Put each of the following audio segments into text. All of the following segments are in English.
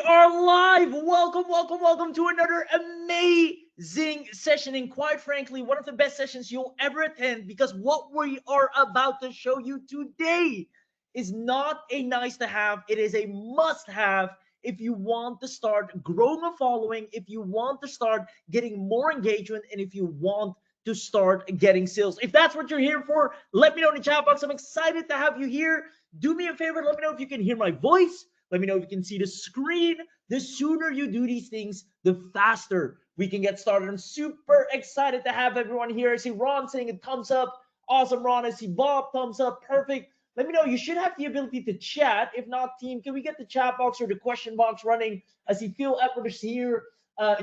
are live. Welcome to another amazing session. And quite frankly, one of the best sessions you'll ever attend, because what we are about to show you today is not a nice to have, it is a must have if you want to start growing a following, if you want to start getting more engagement, and if you want to start getting sales. If that's what you're here for, let me know in the chat box. I'm excited to have you here. Do me a favor, let me know if you can hear my voice. Let me know if you can see the screen. The sooner you do these things, the faster we can get started. I'm super excited to have everyone here. I see Ron saying a thumbs up. Awesome, Ron. I see Bob, thumbs up. Perfect. Let me know. You should have the ability to chat. If not, team, can we get the chat box or the question box running? I see Phil Edward is here.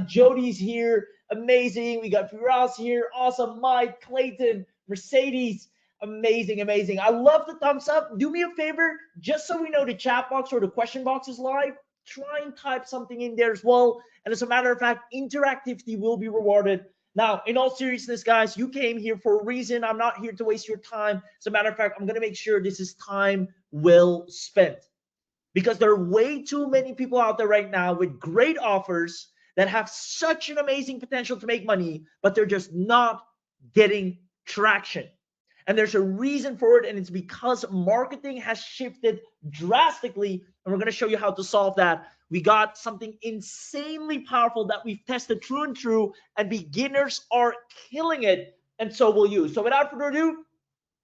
Jody's here. Amazing. We got Firas here. Awesome. Mike, Clayton, Mercedes. Amazing. I love the thumbs up. Do me a favor, just so we know the chat box or the question box is live, try and type something in there as well. And as a matter of fact, interactivity will be rewarded. Now, in all seriousness, guys, you came here for a reason. I'm not here to waste your time. As a matter of fact, I'm going to make sure this is time well spent, because there are way too many people out there right now with great offers that have such an amazing potential to make money, but they're just not getting traction. And there's a reason for it, and it's because marketing has shifted drastically, and we're going to show you how to solve that. We got something insanely powerful that we've tested true and true, and beginners are killing it, and so will you. So without further ado,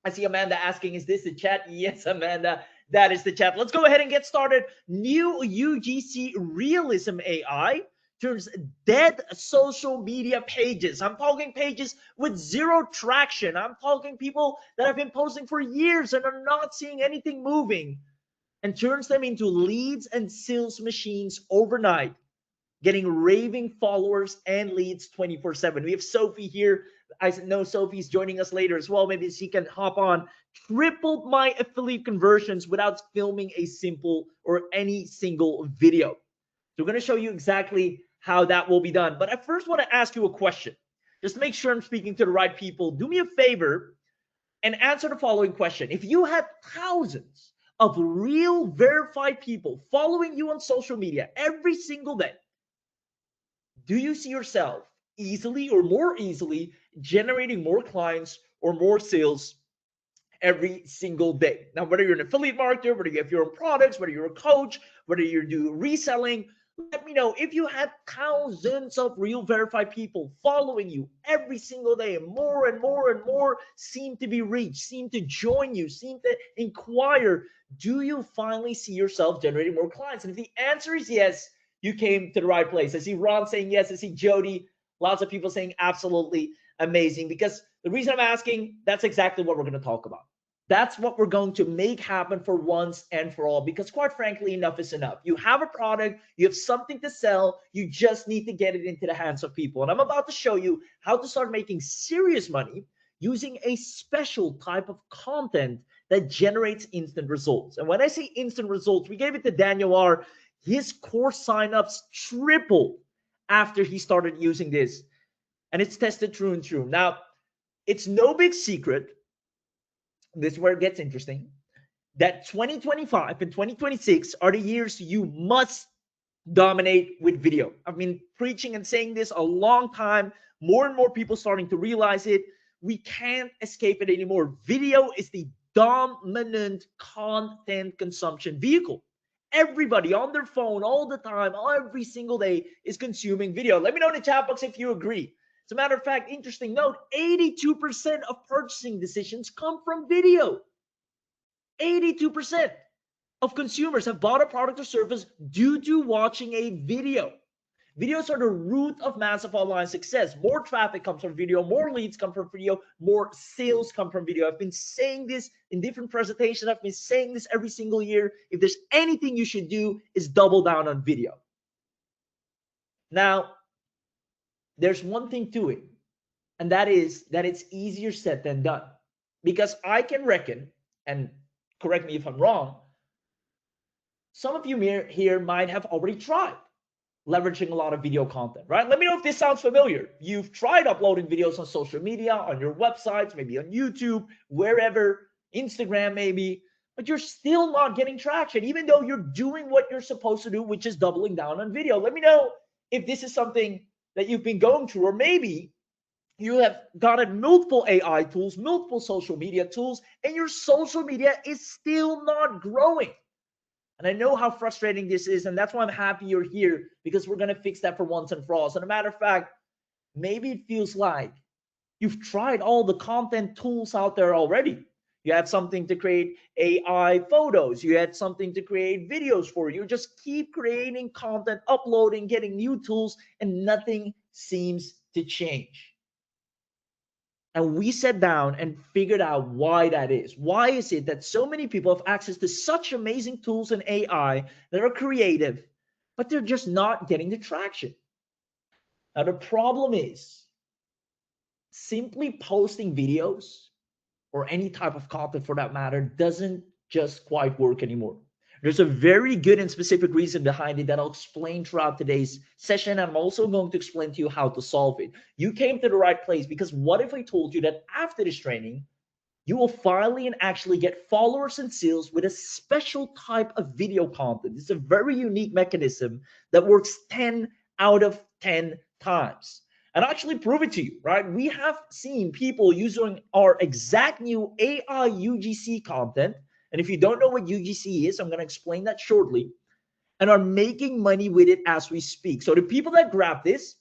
I see Amanda asking, is this the chat? Yes, Amanda, that is the chat. Let's go ahead and get started. New UGC Realism AI turns dead social media pages. I'm talking pages with zero traction. I'm talking people that have been posting for years and are not seeing anything moving, and turns them into leads and sales machines overnight, getting raving followers and leads 24/7. We have Sophie here. I know Sophie's joining us later as well. Maybe she can hop on. Tripled my affiliate conversions without filming a simple or any single video. So we're going to show you exactly how that will be done. But I first want to ask you a question, just to make sure I'm speaking to the right people. Do me a favor and answer the following question. If you had thousands of real verified people following you on social media every single day, do you see yourself easily or more easily generating more clients or more sales every single day? Now, whether you're an affiliate marketer, whether you have your own products, whether you're a coach, whether you do reselling, let me know. If you had thousands of real verified people following you every single day, and more seem to be reached, seem to join you, seem to inquire, do you finally see yourself generating more clients? And if the answer is yes, you came to the right place. I see Ron saying yes. I see Jody. Lots of people saying absolutely amazing. Because the reason I'm asking, that's exactly what we're going to talk about. That's what we're going to make happen for once and for all, because quite frankly, enough is enough. You have a product, you have something to sell, you just need to get it into the hands of people. And I'm about to show you how to start making serious money using a special type of content that generates instant results. And when I say instant results, we gave it to Daniel R. His course signups tripled after he started using this. And it's tested true and true. Now, it's no big secret, this is where it gets interesting, that 2025 and 2026 are the years you must dominate with video. I've been preaching and saying this a long time. More and more people starting to realize it. We can't escape it anymore. Video is the dominant content consumption vehicle. Everybody on their phone all the time, every single day, is consuming video. Let me know in the chat box if you agree. As a matter of fact, interesting note, 82% of purchasing decisions come from video. 82% of consumers have bought a product or service due to watching a video. Videos are the root of massive online success. More traffic comes from video, more leads come from video, more sales come from video. I've been saying this in different presentations. I've been saying this every single year. If there's anything you should do, is double down on video. Now, there's one thing to it, and that is that it's easier said than done. Because I can reckon, and correct me if I'm wrong, some of you here might have already tried leveraging a lot of video content, right? Let me know if this sounds familiar. You've tried uploading videos on social media, on your websites, maybe on YouTube, wherever, Instagram maybe, but you're still not getting traction, even though you're doing what you're supposed to do, which is doubling down on video. Let me know if this is something that you've been going through, or maybe you have gotten multiple AI tools, multiple social media tools, and your social media is still not growing. And I know how frustrating this is, and that's why I'm happy you're here, because we're going to fix that for once and for all. So, a matter of fact, maybe it feels like you've tried all the content tools out there already. You had something to create AI photos, you had something to create videos for. You just keep creating content, uploading, getting new tools, and nothing seems to change. And we sat down and figured out why that is. Why is it that so many people have access to such amazing tools in AI that are creative, but they're just not getting the traction? Now, the problem is simply posting videos or any type of content for that matter doesn't just quite work anymore. There's a very good and specific reason behind it that I'll explain throughout today's session. I'm also going to explain to you how to solve it. You came to the right place, because what if I told you that after this training, you will finally and actually get followers and sales with a special type of video content? It's a very unique mechanism that works 10 out of 10 times. And I'll actually prove it to you, right? We have seen people using our exact new AI UGC content. And if you don't know what UGC is, I'm going to explain that shortly, and are making money with it as we speak. So the people that grab this,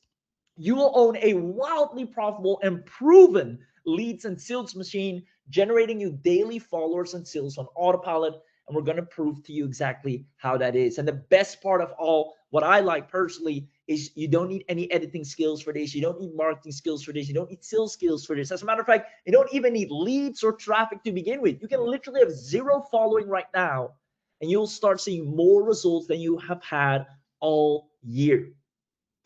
you will own a wildly profitable and proven leads and sales machine, generating you daily followers and sales on autopilot. And we're going to prove to you exactly how that is. And the best part of all, what I like personally, is you don't need any editing skills for this. You don't need marketing skills for this. You don't need sales skills for this. As a matter of fact, you don't even need leads or traffic to begin with. You can literally have zero following right now, and you'll start seeing more results than you have had all year.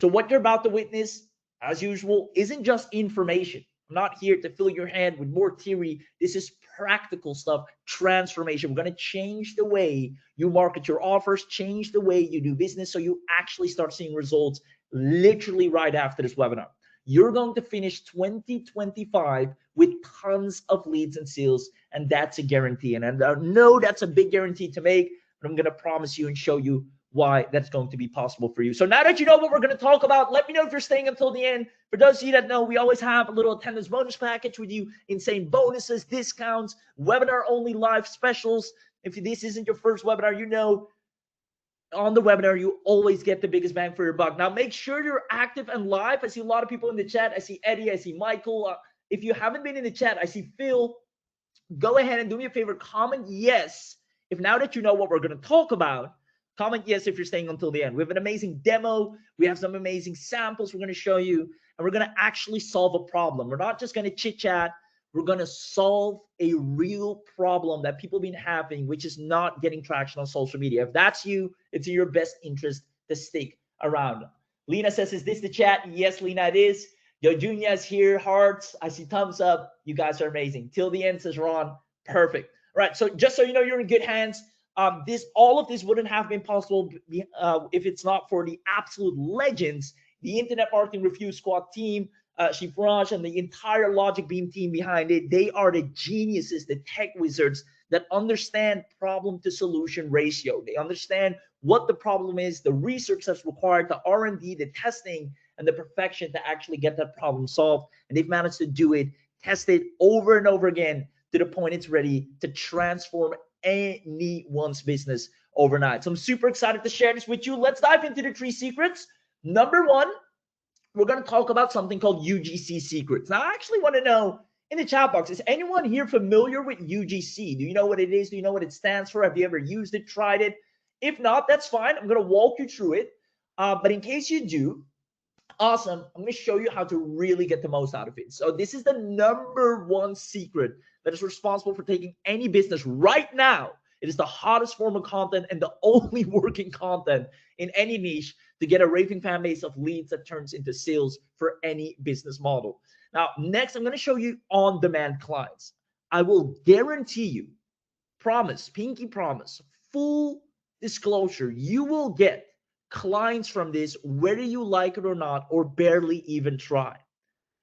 So what you're about to witness, as usual, isn't just information. I'm not here to fill your head with more theory. This is practical stuff, transformation. We're going to change the way you market your offers, change the way you do business, so you actually start seeing results literally right after this webinar. You're going to finish 2025 with tons of leads and sales, and that's a guarantee. And I know that's a big guarantee to make, but I'm going to promise you and show you why that's going to be possible for you. So now that you know what we're going to talk about, let me know if you're staying until the end. For those of you that know, we always have a little attendance bonus package with you, insane bonuses, discounts, webinar only live specials. If this isn't your first webinar, you know on the webinar you always get the biggest bang for your buck. Now make sure you're active and live. I see a lot of people in the chat. I see Eddie, I see Michael. If you haven't been in the chat, I see Phil. Go ahead and do me a favor, comment yes if now that you know what we're going to talk about. Comment yes if you're staying until the end. We have an amazing demo. We have some amazing samples we're going to show you, and we're going to actually solve a problem. We're not just going to chit chat. We're going to solve a real problem that people have been having, which is not getting traction on social media. If that's you, it's in your best interest to stick around. Lena says, is this the chat? Yes, Lena, it is. Yo, Junia's here. Hearts. I see thumbs up. You guys are amazing. Till the end, says Ron. Perfect. All right. So just so you know, you're in good hands. All of this wouldn't have been possible if it's not for the absolute legends, the Internet Marketing Review Squad team, Shivraj, and the entire Logic Beam team behind it. They are the geniuses, the tech wizards that understand problem to solution ratio. They understand what the problem is, the research that's required, the R&D, the testing, and the perfection to actually get that problem solved. And they've managed to do it, test it over and over again to the point it's ready to transform anyone's business overnight. So I'm super excited to share this with you. Let's dive into the 3 secrets. Number 1, we're going to talk about something called UGC secrets. Now, I actually want to know in the chat box, is anyone here familiar with UGC? Do you know what it is? Do you know what it stands for? Have you ever used it, tried it? If not, that's fine. I'm going to walk you through it. But in case you do, awesome, I'm going to show you how to really get the most out of it. So this is the number 1 secret that is responsible for taking any business right now. It is the hottest form of content and the only working content in any niche to get a raving fan base of leads that turns into sales for any business model. Now, next, I'm going to show you on-demand clients. I will guarantee you, promise, pinky promise, full disclosure, you will get clients from this whether you like it or not, or barely even try.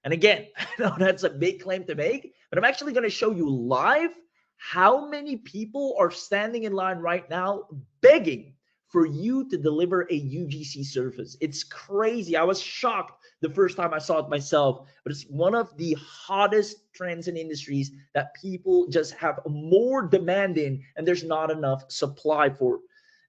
And again, I know that's a big claim to make, but I'm actually going to show you live How many people are standing in line right now begging for you to deliver a UGC service? It's crazy. I was shocked the first time I saw it myself, but it's one of the hottest trends in industries that people just have more demand in, and there's not enough supply for.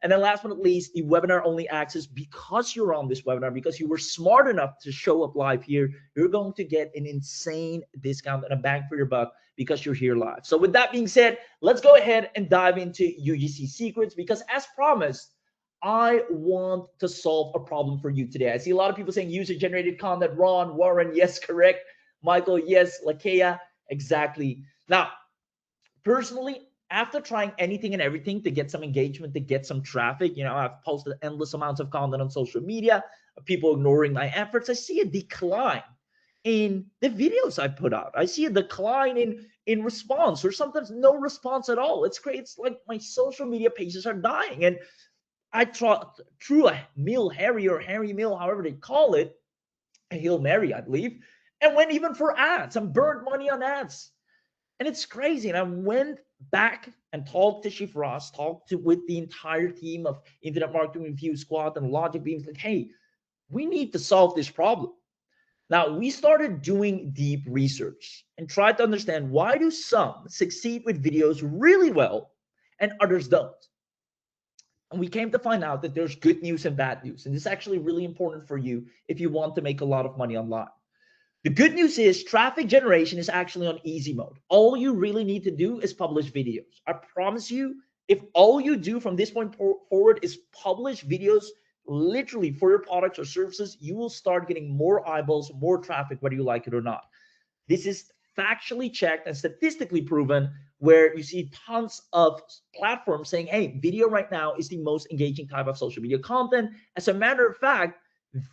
And then last but not least, the webinar only access. Because you're on this webinar, because you were smart enough to show up live here, you're going to get an insane discount and a bang for your buck because you're here live. So with that being said, let's go ahead and dive into UGC secrets, because as promised, I want to solve a problem for you today. I see a lot of people saying user generated content. Ron, Warren, yes, correct. Michael, yes. Lakea, exactly. Now, personally, after trying anything and everything to get some engagement, to get some traffic, I've posted endless amounts of content on social media, people ignoring my efforts. I see a decline in the videos I put out. I see a decline in response, or sometimes no response at all. It's great. It's like my social media pages are dying. And I threw a Hail Harry, or Harry Mill, however they call it, a Hail Mary, I believe, and went even for ads. I'm burned money on ads. And it's crazy. And I went back and talked to Chief Ross, with the entire team of Internet Marketing Review Squad and Logic Beams, like, hey, we need to solve this problem. Now, we started doing deep research and tried to understand, why do some succeed with videos really well and others don't? And we came to find out that there's good news and bad news. And this is actually really important for you if you want to make a lot of money online. The good news is traffic generation is actually on easy mode. All you really need to do is publish videos. I promise you, if all you do from this point forward is publish videos literally for your products or services, you will start getting more eyeballs, more traffic, whether you like it or not. This is factually checked and statistically proven, where you see tons of platforms saying, hey, video right now is the most engaging type of social media content. As a matter of fact,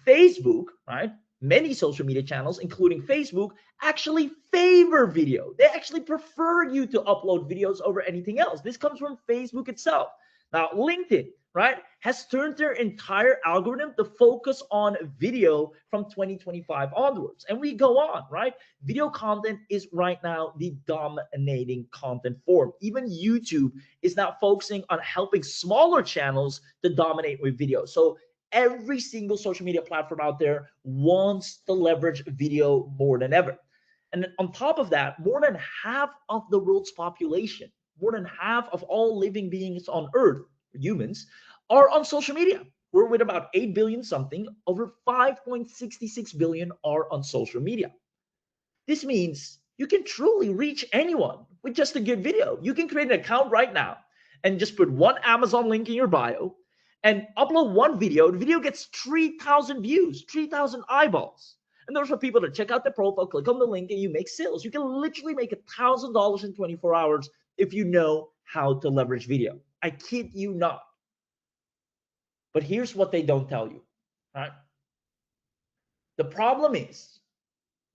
Facebook, right? Many social media channels, including Facebook, actually favor video. They actually prefer you to upload videos over anything else. This comes from Facebook itself. Now, LinkedIn, right, has turned their entire algorithm to focus on video from 2025 onwards. And we go on, right? Video content is right now the dominating content form. Even YouTube is now focusing on helping smaller channels to dominate with video. So every single social media platform out there wants to leverage video more than ever. And on top of that, more than half of the world's population, more than half of all living beings on Earth, humans, are on social media. We're with about 8 billion something, over 5.66 billion are on social media. This means you can truly reach anyone with just a good video. You can create an account right now and just put one Amazon link in your bio and upload one video. The video gets 3,000 views, 3,000 eyeballs. And those are people that check out the profile, click on the link, and you make sales. You can literally make $1,000 in 24 hours if you know how to leverage video. I kid you not. But here's what they don't tell you, right? The problem is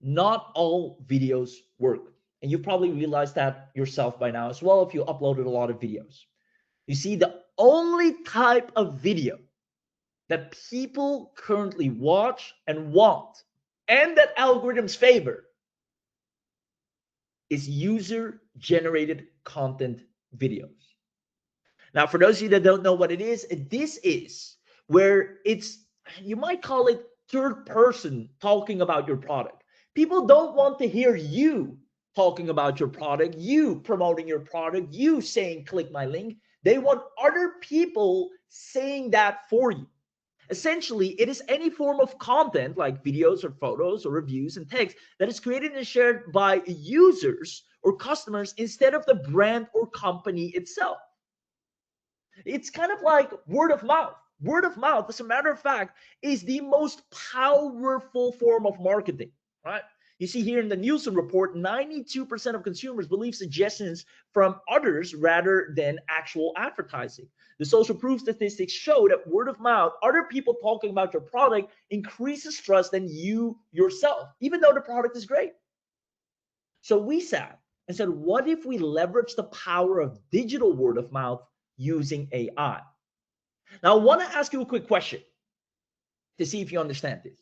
not all videos work. And you probably realized that yourself by now as well if you uploaded a lot of videos. You see, the only type of video that people currently watch and want, and that algorithms favor, is user-generated content videos. Now, for those of you that don't know what it is, this is where you might call it third person talking about your product. People don't want to hear you talking about your product, you promoting your product, you saying, click my link. They want other people saying that for you. Essentially, it is any form of content like videos or photos or reviews and text that is created and shared by users or customers instead of the brand or company itself. It's kind of like word of mouth. Word of mouth, as a matter of fact, is the most powerful form of marketing, right? You see here in the Nielsen report, 92% of consumers believe suggestions from others rather than actual advertising. The social proof statistics show that word of mouth, other people talking about your product, increases trust than you yourself, even though the product is great. So we sat and said, what if we leverage the power of digital word of mouth using AI? Now, I want to ask you a quick question to see if you understand this.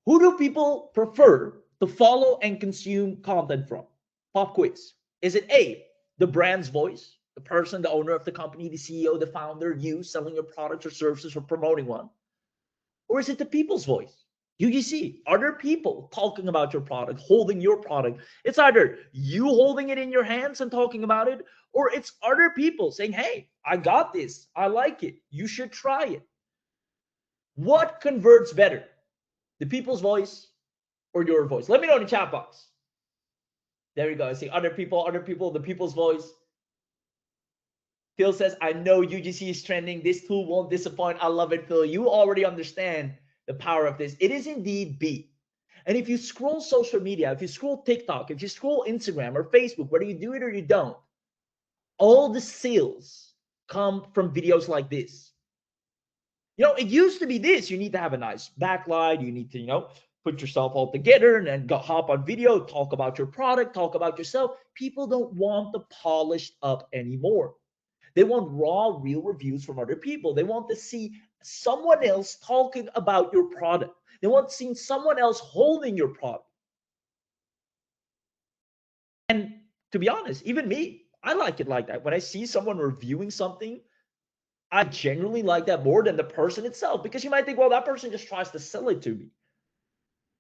Who do people prefer to follow and consume content from? Pop quiz. Is it A, the brand's voice, the person, the owner of the company, the CEO, the founder, you selling your products or services or promoting one? Or is it the people's voice? UGC, other people talking about your product, holding your product. It's either you holding it in your hands and talking about it, or it's other people saying, hey, I got this. I like it. You should try it. What converts better? The people's voice or your voice? Let me know in the chat box. There you go. I see other people, the people's voice. Phil says, I know UGC is trending. This tool won't disappoint. I love it, Phil. You already understand the power of this. It is indeed B. And if you scroll social media, if you scroll TikTok, if you scroll Instagram or Facebook, whether you do it or you don't, all the sales come from videos like this. You know, it used to be this. You need to have a nice backlight. You need to, put yourself all together and then hop on video, talk about your product, talk about yourself. People don't want the polished up anymore. They want raw, real reviews from other people. They want to see someone else talking about your product. They want to see someone else holding your product. And to be honest, even me, I like it like that. When I see someone reviewing something, I generally like that more than the person itself, because you might think, well, that person just tries to sell it to me,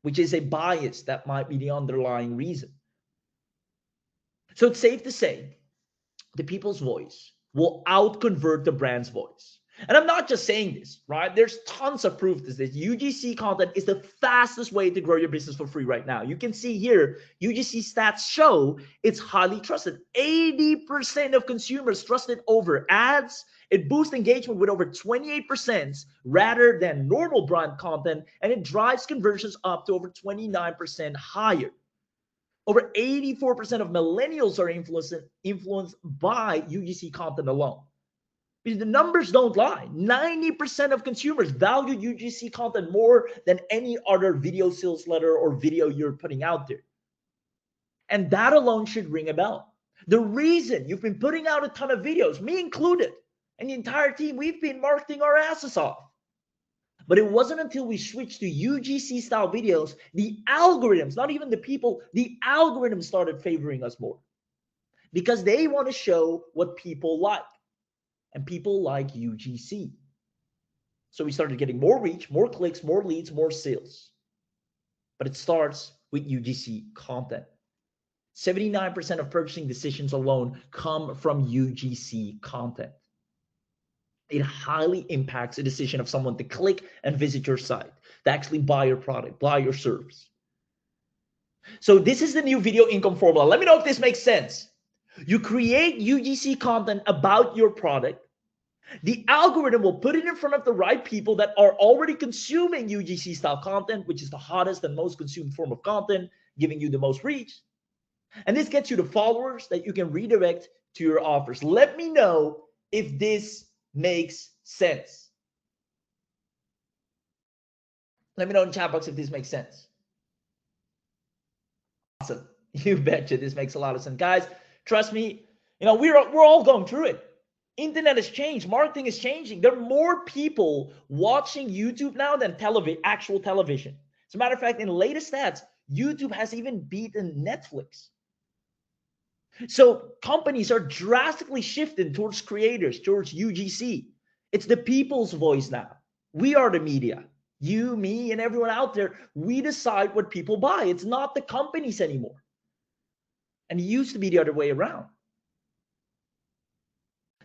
which is a bias that might be the underlying reason. So it's safe to say the people's voice will outconvert the brand's voice. And I'm not just saying this, right? There's tons of proof to this. UGC content is the fastest way to grow your business for free right now. You can see here, UGC stats show it's highly trusted. 80% of consumers trust it over ads. It boosts engagement with over 28% rather than normal brand content, and it drives conversions up to over 29% higher. Over 84% of millennials are influenced by UGC content alone. Because the numbers don't lie. 90% of consumers value UGC content more than any other video sales letter or video you're putting out there. And that alone should ring a bell. The reason you've been putting out a ton of videos, me included, and the entire team, we've been marketing our asses off. But it wasn't until we switched to UGC style videos, the algorithms, not even the people, the algorithms started favoring us more. Because they want to show what people like. And people like UGC. So we started getting more reach, more clicks, more leads, more sales. But it starts with UGC content. 79% of purchasing decisions alone come from UGC content. It highly impacts the decision of someone to click and visit your site, to actually buy your product, buy your service. So this is the new video income formula. Let me know if this makes sense. You create UGC content about your product. The algorithm will put it in front of the right people that are already consuming UGC style content, which is the hottest and most consumed form of content, giving you the most reach. And this gets you the followers that you can redirect to your offers. Let me know if this makes sense. Let me know in the chat box if this makes sense. Awesome. You betcha this makes a lot of sense. Guys, trust me, we're all going through it. Internet has changed. Marketing is changing. There are more people watching YouTube now than actual television. As a matter of fact, in the latest stats, YouTube has even beaten Netflix. So companies are drastically shifting towards creators, towards UGC. It's the people's voice now. We are the media. You, me, and everyone out there, we decide what people buy. It's not the companies anymore. And it used to be the other way around.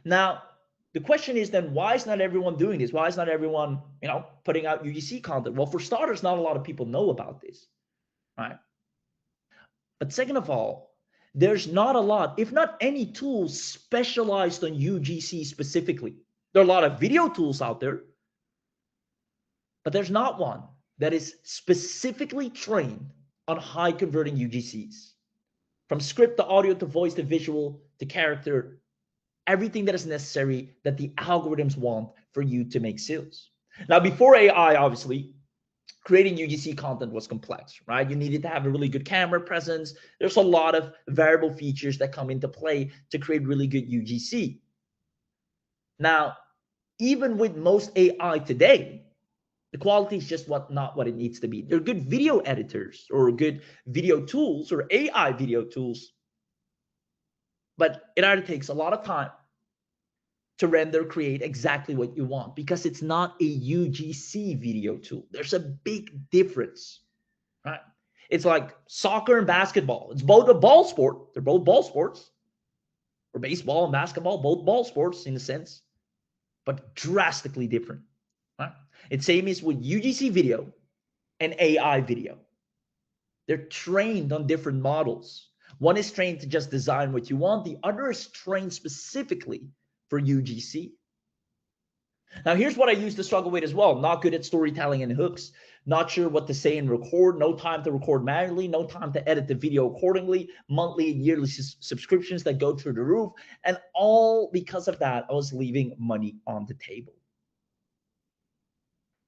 Now, the question is then, why is not everyone doing this? Why is not everyone, putting out UGC content? Well, for starters, not a lot of people know about this, right? But second of all, there's not a lot, if not any tools specialized on UGC specifically. There are a lot of video tools out there, but there's not one that is specifically trained on high converting UGCs. From script to audio to voice to visual to character, everything that is necessary that the algorithms want for you to make sales. Now, before AI, obviously, creating UGC content was complex, right? You needed to have a really good camera presence. There's a lot of variable features that come into play to create really good UGC. Now, even with most AI today, the quality is just not what it needs to be. There are good video editors or good video tools or AI video tools. but it either takes a lot of time to render, create exactly what you want, because it's not a UGC video tool. There's a big difference, right? It's like soccer and basketball. It's both a ball sport. They're both ball sports. Or baseball and basketball, both ball sports in a sense, but drastically different, right? It's same as with UGC video and AI video. They're trained on different models. One is trained to just design what you want. The other is trained specifically for UGC. Now, here's what I used to struggle with as well. Not good at storytelling and hooks. Not sure what to say and record. No time to record manually. No time to edit the video accordingly. Monthly and yearly subscriptions that go through the roof. And all because of that, I was leaving money on the table.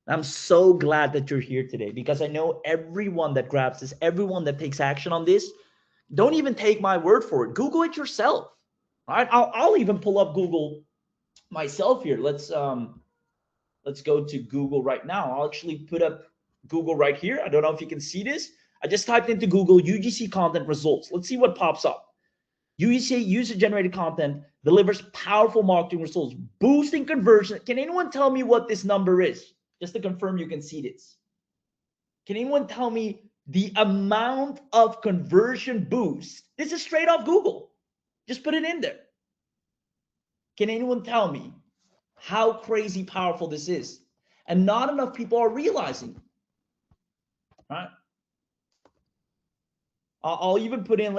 I'm so glad that you're here today, because I know everyone that grabs this, everyone that takes action on this, don't even take my word for it. Google it yourself. All right. I'll even pull up Google myself here. Let's go to Google right now. I'll actually put up Google right here. I don't know if you can see this. I just typed into Google UGC content results. Let's see what pops up. UGC user-generated content delivers powerful marketing results, boosting conversion. Can anyone tell me what this number is? Just to confirm you can see this. Can anyone tell me the amount of conversion boost? This is straight off Google. Just put it in there. Can anyone tell me how crazy powerful this is? And not enough people are realizing, right? I'll even put in,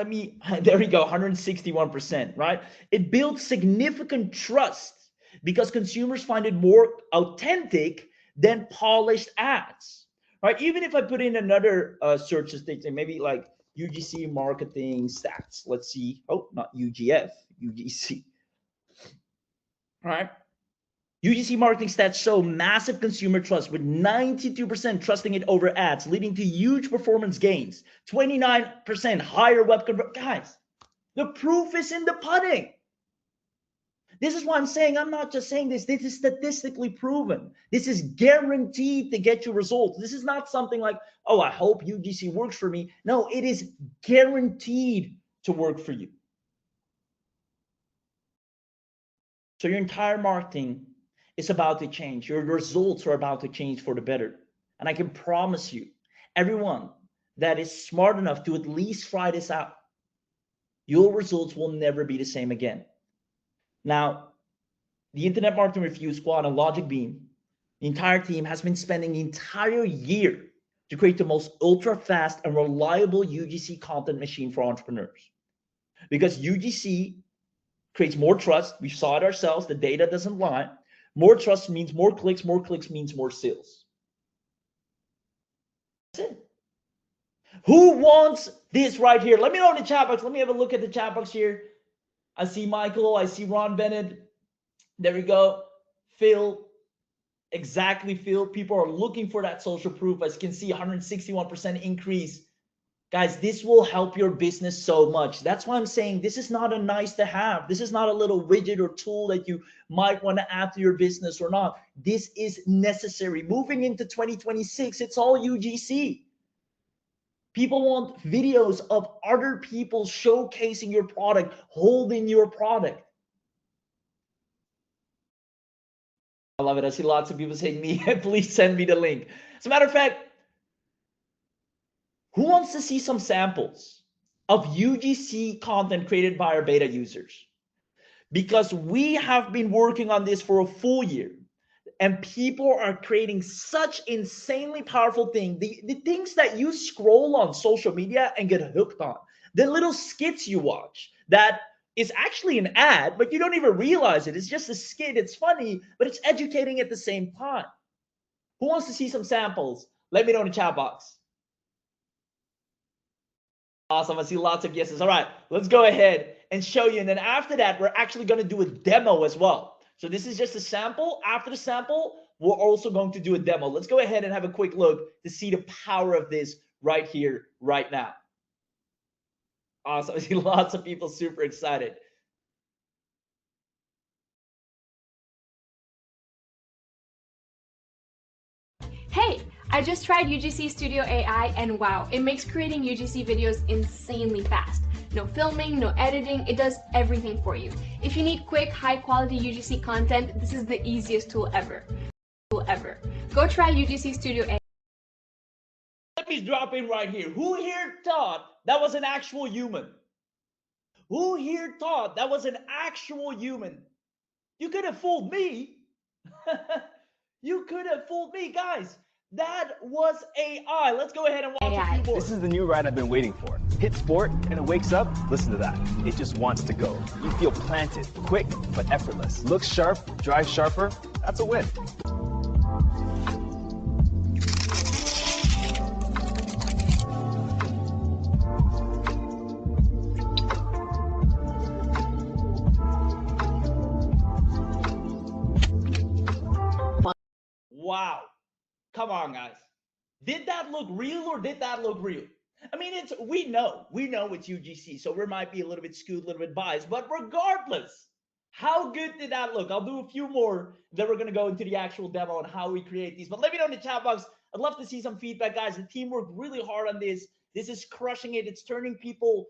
there we go, 161%, right? It builds significant trust because consumers find it more authentic than polished ads, right? Even if I put in another search state, maybe like UGC marketing stats. Let's see. Oh, not UGF, UGC, right? UGC marketing stats show massive consumer trust, with 92% trusting it over ads, leading to huge performance gains, 29% higher web conversion. Guys, the proof is in the pudding. This is why I'm saying, I'm not just saying this. This is statistically proven. This is guaranteed to get you results. This is not something like, oh, I hope UGC works for me. No, it is guaranteed to work for you. So your entire marketing is about to change. Your results are about to change for the better. And I can promise you, everyone that is smart enough to at least try this out, your results will never be the same again. Now, the Internet Marketing Review Squad and Logic Beam, the entire team has been spending the entire year to create the most ultra fast and reliable UGC content machine for entrepreneurs. Because UGC creates more trust. We saw it ourselves. The data doesn't lie. More trust means more clicks means more sales. That's it. Who wants this right here? Let me know in the chat box. Let me have a look at the chat box here. I see Michael. I see Ron Bennett. There we go. Phil. Exactly, Phil. People are looking for that social proof. As you can see, 161% increase. Guys, this will help your business so much. That's why I'm saying this is not a nice to have. This is not a little widget or tool that you might want to add to your business or not. This is necessary. Moving into 2026, it's all UGC. People want videos of other people showcasing your product, holding your product. I love it. I see lots of people saying, me, please send me the link. As a matter of fact, who wants to see some samples of UGC content created by our beta users? Because we have been working on this for a full year, and people are creating such insanely powerful things. The things that you scroll on social media and get hooked on, the little skits you watch that is actually an ad, but you don't even realize it. It's just a skit. It's funny, but it's educating at the same time. Who wants to see some samples? Let me know in the chat box. Awesome. I see lots of yeses. All right, let's go ahead and show you. And then after that, we're actually going to do a demo as well. So this is just a sample. After the sample, we're also going to do a demo. Let's go ahead and have a quick look to see the power of this right here, right now. Awesome. I see lots of people super excited. Hey, I just tried UGC Studio AI and wow, it makes creating UGC videos insanely fast. No filming, no editing, it does everything for you. If you need quick, high-quality UGC content, this is the easiest tool ever. Go try UGC Studio AI. Let me drop in right here. Who here thought that was an actual human? Who here thought that was an actual human? You could have fooled me. You could have fooled me, guys. That was AI. Let's go ahead and watch a few more. This is the new ride I've been waiting for. Hit sport and it wakes up. Listen to that. It just wants to go. You feel planted, quick, but effortless. Looks sharp, drives sharper. That's a win. Wow. Come on, guys. Did that look real or did that look real? I mean, we know it's UGC, so we might be a little bit skewed, a little bit biased, but regardless, how good did that look? I'll do a few more, then we're going to go into the actual demo on how we create these. But let me know in the chat box. I'd love to see some feedback, guys. The team worked really hard on this. This is crushing it. It's turning people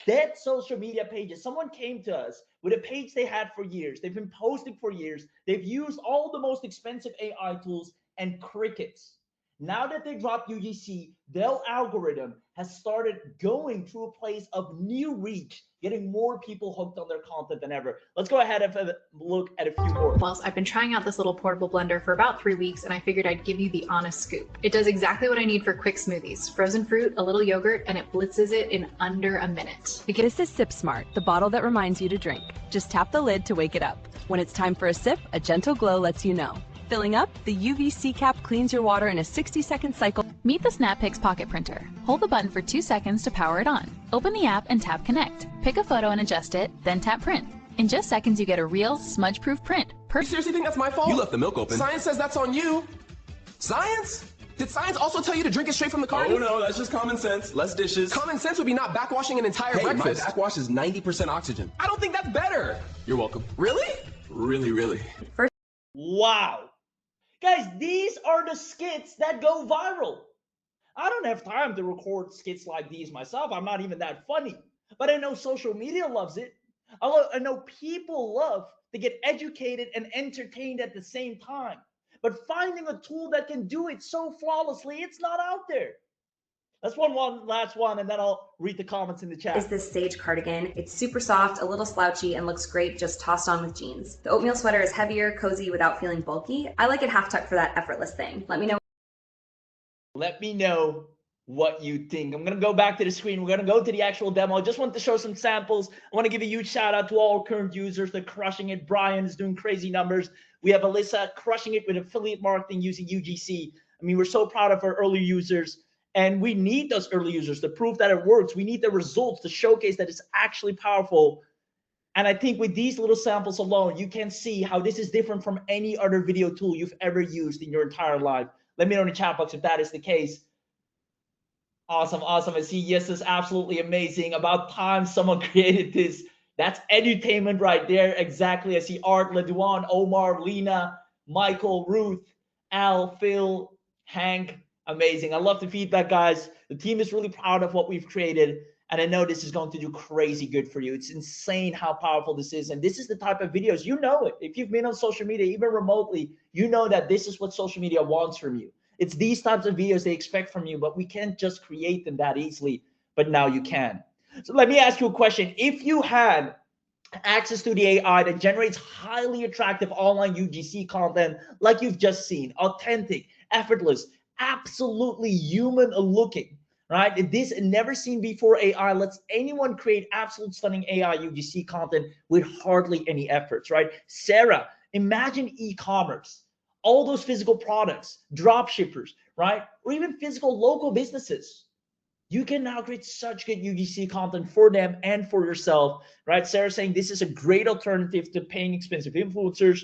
dead social media pages. Someone came to us with a page they had for years. They've been posting for years. They've used all the most expensive AI tools and crickets. Now that they dropped UGC, their algorithm has started going to a place of new reach, getting more people hooked on their content than ever. Let's go ahead and look at a few more. Well, I've been trying out this little portable blender for about 3 weeks, and I figured I'd give you the honest scoop. It does exactly what I need for quick smoothies: frozen fruit, a little yogurt, and it blitzes it in under a minute. This is Sip Smart, the bottle that reminds you to drink. Just tap the lid to wake it up. When it's time for a sip, a gentle glow lets you know. Filling up, the UVC cap cleans your water in a 60-second cycle. Meet the SnapPix Pocket Printer. Hold the button for 2 seconds to power it on. Open the app and tap Connect. Pick a photo and adjust it, then tap Print. In just seconds, you get a real, smudge-proof print. You seriously think that's my fault? You left the milk open. Science says that's on you. Science? Did science also tell you to drink it straight from the carton? Oh no, that's just common sense. Less dishes. Common sense would be not backwashing an entire breakfast. My backwash is 90% oxygen. I don't think that's better. You're welcome. Really? Really. Wow. Guys, these are the skits that go viral. I don't have time to record skits like these myself. I'm not even that funny. But I know social media loves it. I know people love to get educated and entertained at the same time. But finding a tool that can do it so flawlessly, it's not out there. That's last one, and then I'll read the comments in the chat. Is this Sage cardigan. It's super soft, a little slouchy, and looks great just tossed on with jeans. The oatmeal sweater is heavier, cozy, without feeling bulky. I like it half tucked for that effortless thing. Let me know. Let me know what you think. I'm going to go back to the screen. We're going to go to the actual demo. I just want to show some samples. I want to give a huge shout out to all our current users. They're crushing it. Brian is doing crazy numbers. We have Alyssa crushing it with affiliate marketing using UGC. I mean, we're so proud of our early users. And we need those early users to prove that it works. We need the results to showcase that it's actually powerful. And I think with these little samples alone, you can see how this is different from any other video tool you've ever used in your entire life. Let me know in the chat box if that is the case. Awesome. I see yes is absolutely amazing. About time someone created this. That's edutainment right there. Exactly. I see Art, LeDuan, Omar, Lena, Michael, Ruth, Al, Phil, Hank. Amazing. I love the feedback, guys. The team is really proud of what we've created, and I know this is going to do crazy good for you. It's insane how powerful this is, and this is the type of videos, you know it. If you've been on social media, even remotely, you know that this is what social media wants from you. It's these types of videos they expect from you, but we can't just create them that easily, but now you can. So let me ask you a question. If you had access to the AI that generates highly attractive online UGC content like you've just seen, authentic, effortless, absolutely human looking, right? This never seen before AI lets anyone create absolute stunning AI UGC content with hardly any efforts, right? Sarah, imagine e-commerce, all those physical products, drop shippers, right? Or even physical local businesses. You can now create such good UGC content for them and for yourself, right? Sarah saying this is a great alternative to paying expensive influencers.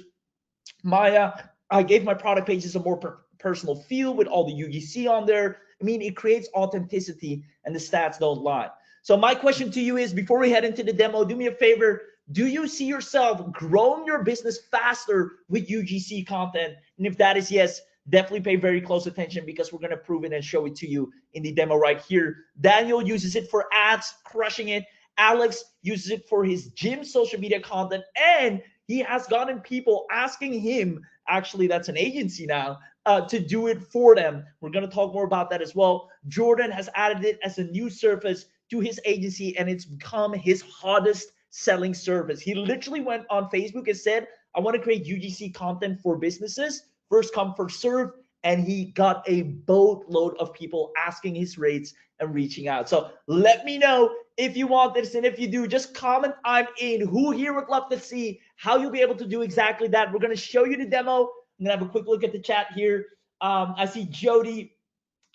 Maya, I gave my product pages a more personal feel with all the UGC on there. I mean, it creates authenticity and the stats don't lie. So my question to you is, before we head into the demo, do me a favor. Do you see yourself growing your business faster with UGC content? And if that is yes, definitely pay very close attention because we're going to prove it and show it to you in the demo right here. Daniel uses it for ads, crushing it. Alex uses it for his gym social media content, and he has gotten people asking him, actually that's an agency now, to do it for them. We're going to talk more about that as well. Jordan has added it as a new service to his agency, and it's become his hottest selling service. He literally went on Facebook and said, I want to create UGC content for businesses, first come, first serve. And he got a boatload of people asking his rates and reaching out. So let me know if you want this, and if you do, just comment I'm in. Who here would love to see how you'll be able to do exactly that? We're going to show you the demo. I'm going to have a quick look at the chat here. I see Jody,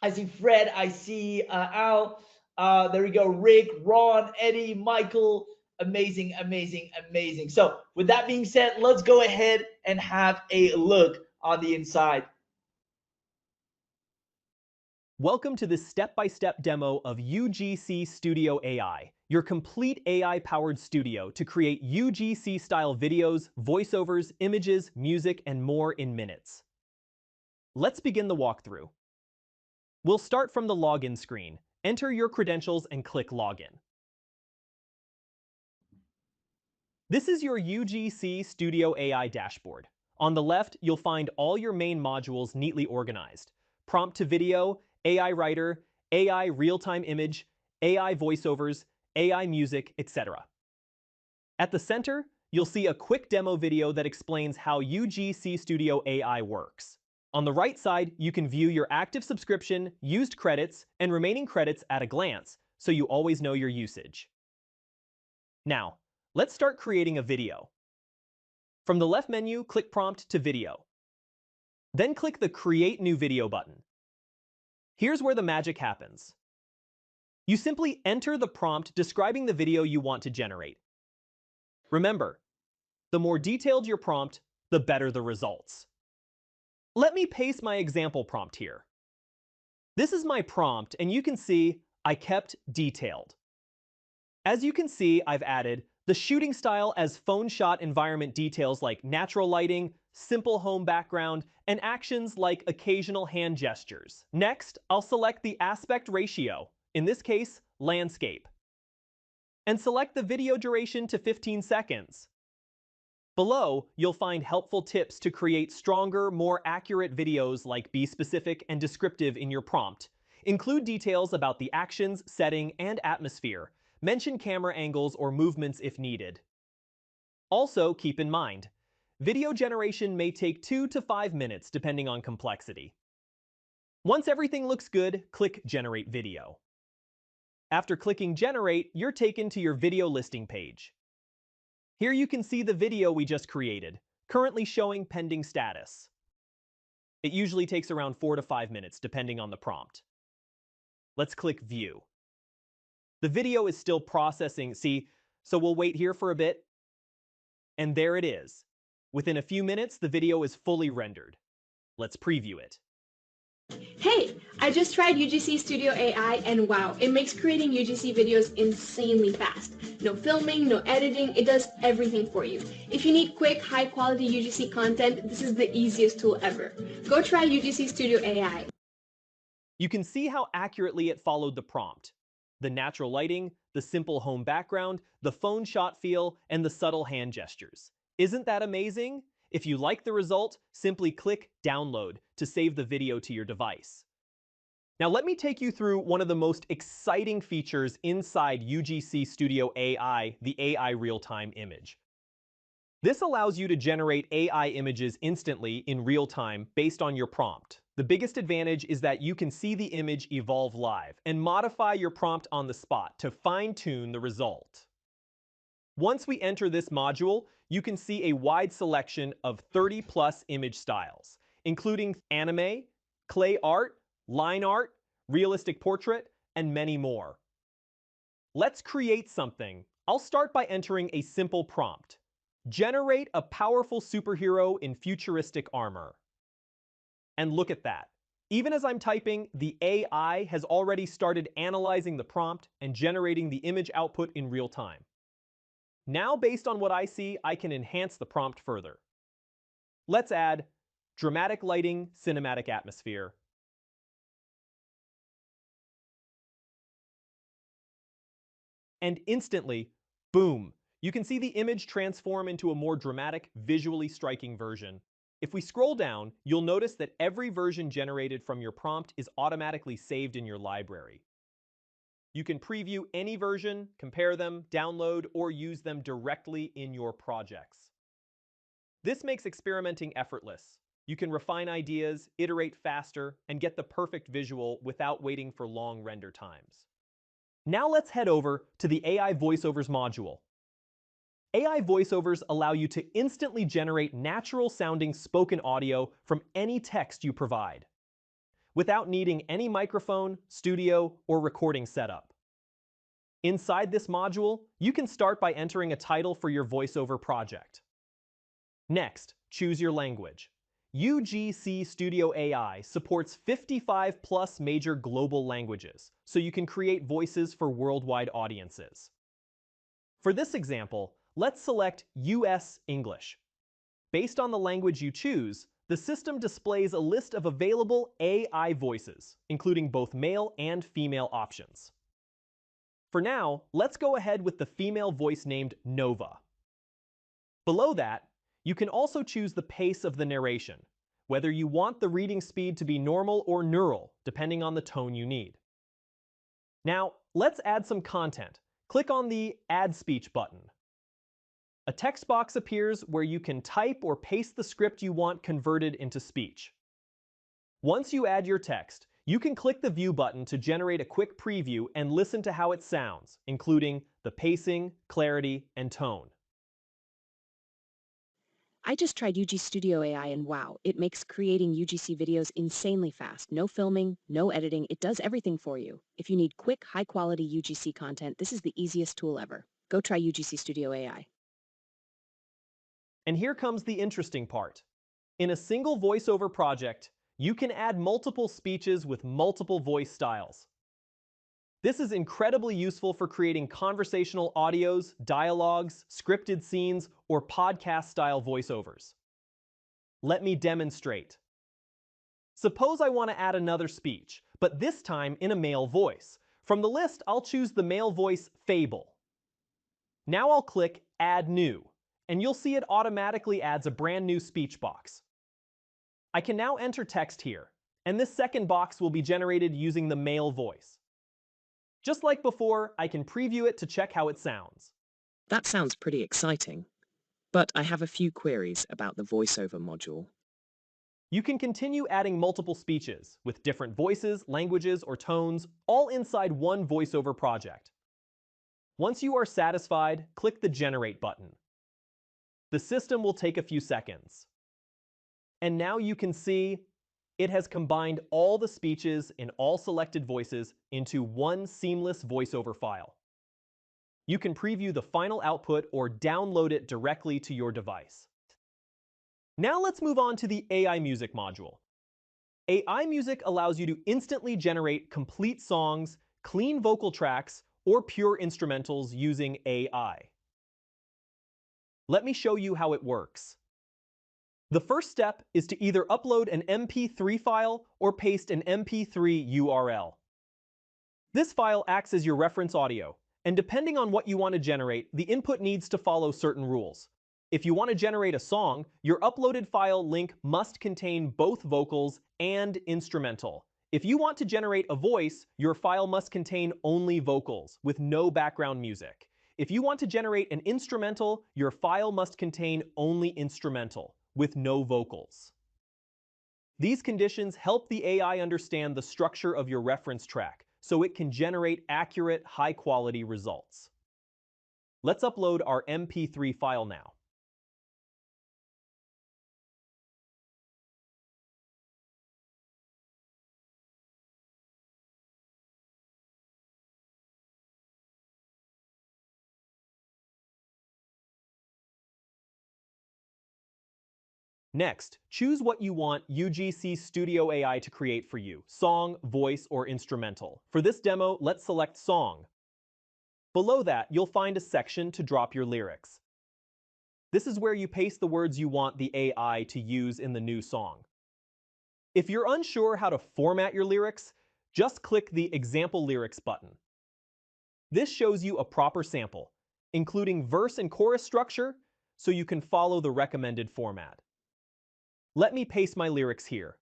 I see Fred, I see Al, there we go, Rick, Ron, Eddie, Michael. Amazing, amazing, amazing. So with that being said, let's go ahead and have a look on the inside. Welcome to this step-by-step demo of UGC Studio AI, your complete AI-powered studio to create UGC-style videos, voiceovers, images, music, and more in minutes. Let's begin the walkthrough. We'll start from the login screen. Enter your credentials and click Login. This is your UGC Studio AI dashboard. On the left, you'll find all your main modules neatly organized. Prompt to video, AI writer, AI real-time image, AI voiceovers, AI music, etc. At the center, you'll see a quick demo video that explains how UGC Studio AI works. On the right side, you can view your active subscription, used credits, and remaining credits at a glance, so you always know your usage. Now, let's start creating a video. From the left menu, click Prompt to Video. Then click the Create New Video button. Here's where the magic happens. You simply enter the prompt describing the video you want to generate. Remember, the more detailed your prompt, the better the results. Let me paste my example prompt here. This is my prompt, and you can see I kept detailed. As you can see, I've added the shooting style as phone shot environment details like natural lighting, simple home background, and actions like occasional hand gestures. Next, I'll select the aspect ratio, in this case, landscape, and select the video duration to 15 seconds. Below, you'll find helpful tips to create stronger, more accurate videos like be specific and descriptive in your prompt. Include details about the actions, setting, and atmosphere. Mention camera angles or movements if needed. Also, keep in mind, video generation may take 2 to 5 minutes depending on complexity. Once everything looks good, click Generate Video. After clicking Generate, you're taken to your video listing page. Here you can see the video we just created, currently showing pending status. It usually takes around 4 to 5 minutes depending on the prompt. Let's click View. The video is still processing, see, so we'll wait here for a bit. And there it is. Within a few minutes, the video is fully rendered. Let's preview it. Hey, I just tried UGC Studio AI, and wow, it makes creating UGC videos insanely fast. No filming, no editing, it does everything for you. If you need quick, high-quality UGC content, this is the easiest tool ever. Go try UGC Studio AI. You can see how accurately it followed the prompt. The natural lighting, the simple home background, the phone shot feel, and the subtle hand gestures. Isn't that amazing? If you like the result, simply click Download to save the video to your device. Now let me take you through one of the most exciting features inside UGC Studio AI, the AI real-time image. This allows you to generate AI images instantly in real time based on your prompt. The biggest advantage is that you can see the image evolve live and modify your prompt on the spot to fine-tune the result. Once we enter this module, you can see a wide selection of 30+ image styles, including anime, clay art, line art, realistic portrait, and many more. Let's create something. I'll start by entering a simple prompt. Generate a powerful superhero in futuristic armor. And look at that. Even as I'm typing, the AI has already started analyzing the prompt and generating the image output in real time. Now, based on what I see, I can enhance the prompt further. Let's add dramatic lighting, cinematic atmosphere. and instantly, boom, you can see the image transform into a more dramatic, visually striking version. If we scroll down, you'll notice that every version generated from your prompt is automatically saved in your library. You can preview any version, compare them, download, or use them directly in your projects. This makes experimenting effortless. You can refine ideas, iterate faster, and get the perfect visual without waiting for long render times. Now let's head over to the AI voiceovers module. AI voiceovers allow you to instantly generate natural-sounding spoken audio from any text you provide, without needing any microphone, studio, or recording setup. Inside this module, you can start by entering a title for your voiceover project. Next, choose your language. UGC Studio AI supports 55+ major global languages, so you can create voices for worldwide audiences. For this example, let's select US English. Based on the language you choose, the system displays a list of available AI voices, including both male and female options. For now, let's go ahead with the female voice named Nova. Below that, you can also choose the pace of the narration, whether you want the reading speed to be normal or neural, depending on the tone you need. Now, let's add some content. Click on the Add Speech button. A text box appears where you can type or paste the script you want converted into speech. Once you add your text, you can click the View button to generate a quick preview and listen to how it sounds, including the pacing, clarity, and tone. I just tried UG Studio AI and wow, it makes creating UGC videos insanely fast. No filming, no editing, it does everything for you. If you need quick, high-quality UGC content, this is the easiest tool ever. Go try UGC Studio AI. And here comes the interesting part. In a single voiceover project, you can add multiple speeches with multiple voice styles. This is incredibly useful for creating conversational audios, dialogues, scripted scenes, or podcast-style voiceovers. Let me demonstrate. Suppose I want to add another speech, but this time in a male voice. From the list, I'll choose the male voice Fable. Now I'll click Add New, and you'll see it automatically adds a brand new speech box. I can now enter text here, and this second box will be generated using the male voice. Just like before, I can preview it to check how it sounds. That sounds pretty exciting, but I have a few queries about the voiceover module. You can continue adding multiple speeches with different voices, languages, or tones, all inside one voiceover project. Once you are satisfied, click the Generate button. The system will take a few seconds. And now you can see it has combined all the speeches in all selected voices into one seamless voiceover file. You can preview the final output or download it directly to your device. Now let's move on to the AI Music module. AI Music allows you to instantly generate complete songs, clean vocal tracks, or pure instrumentals using AI. Let me show you how it works. The first step is to either upload an MP3 file or paste an MP3 URL. This file acts as your reference audio, and depending on what you want to generate, the input needs to follow certain rules. If you want to generate a song, your uploaded file link must contain both vocals and instrumental. If you want to generate a voice, your file must contain only vocals, with no background music. If you want to generate an instrumental, your file must contain only instrumental, with no vocals. These conditions help the AI understand the structure of your reference track, so it can generate accurate, high-quality results. Let's upload our MP3 file now. Next, choose what you want UGC Studio AI to create for you, song, voice, or instrumental. For this demo, let's select Song. Below that, you'll find a section to drop your lyrics. This is where you paste the words you want the AI to use in the new song. If you're unsure how to format your lyrics, just click the Example Lyrics button. This shows you a proper sample, including verse and chorus structure, so you can follow the recommended format. Let me paste my lyrics here.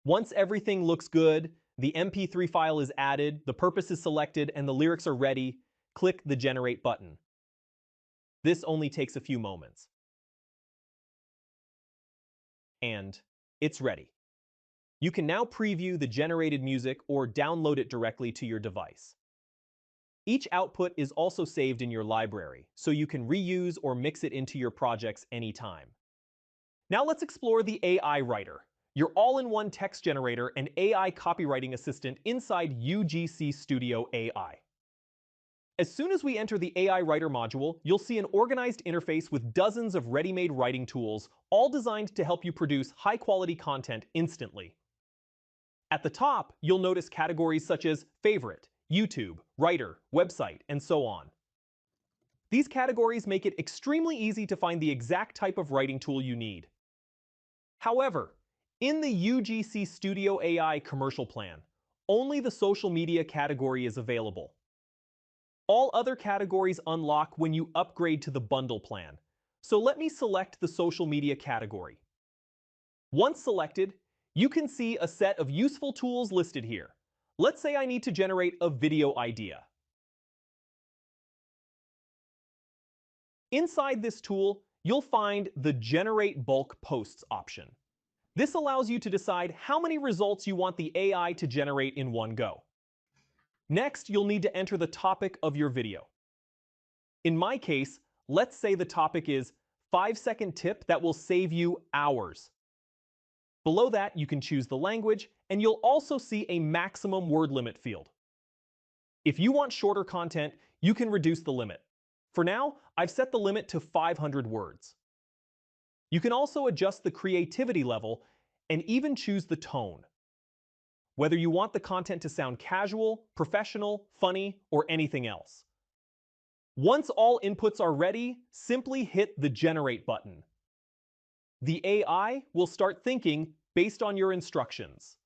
Once everything looks good, the MP3 file is added, the purpose is selected, and the lyrics are ready, click the Generate button. This only takes a few moments. And it's ready. You can now preview the generated music or download it directly to your device. Each output is also saved in your library, so you can reuse or mix it into your projects anytime. Now let's explore the AI Writer, your all-in-one text generator and AI copywriting assistant inside UGC Studio AI. As soon as we enter the AI Writer module, you'll see an organized interface with dozens of ready-made writing tools, all designed to help you produce high-quality content instantly. At the top, you'll notice categories such as Favorite, YouTube, Writer, Website, and so on. These categories make it extremely easy to find the exact type of writing tool you need. However, in the UGC Studio AI commercial plan, only the social media category is available. All other categories unlock when you upgrade to the bundle plan, so let me select the social media category. Once selected, you can see a set of useful tools listed here. Let's say I need to generate a video idea. Inside this tool, you'll find the Generate Bulk Posts option. This allows you to decide how many results you want the AI to generate in one go. Next, you'll need to enter the topic of your video. In my case, let's say the topic is 5-second tip that will save you hours. Below that, you can choose the language, and you'll also see a maximum word limit field. If you want shorter content, you can reduce the limit. For now, I've set the limit to 500 words. You can also adjust the creativity level and even choose the tone. Whether you want the content to sound casual, professional, funny, or anything else. Once all inputs are ready, simply hit the Generate button. The AI will start thinking based on your instructions.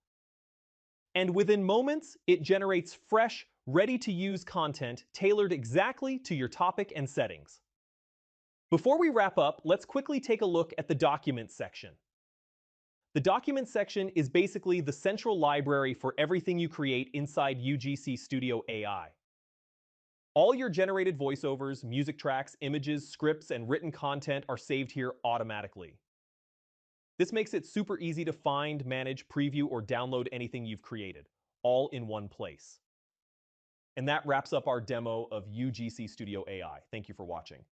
And within moments, it generates fresh, ready-to-use content tailored exactly to your topic and settings. Before we wrap up, let's quickly take a look at the Documents section. The Documents section is basically the central library for everything you create inside UGC Studio AI. All your generated voiceovers, music tracks, images, scripts, and written content are saved here automatically. This makes it super easy to find, manage, preview, or download anything you've created, all in one place. And that wraps up our demo of UGC Studio AI. Thank you for watching.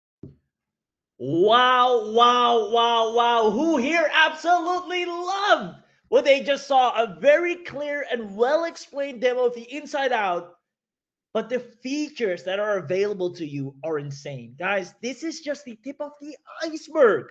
Wow, wow, wow, wow. Who here absolutely loved what they just saw? A very clear and well-explained demo of the inside out. But the features that are available to you are insane. Guys, this is just the tip of the iceberg.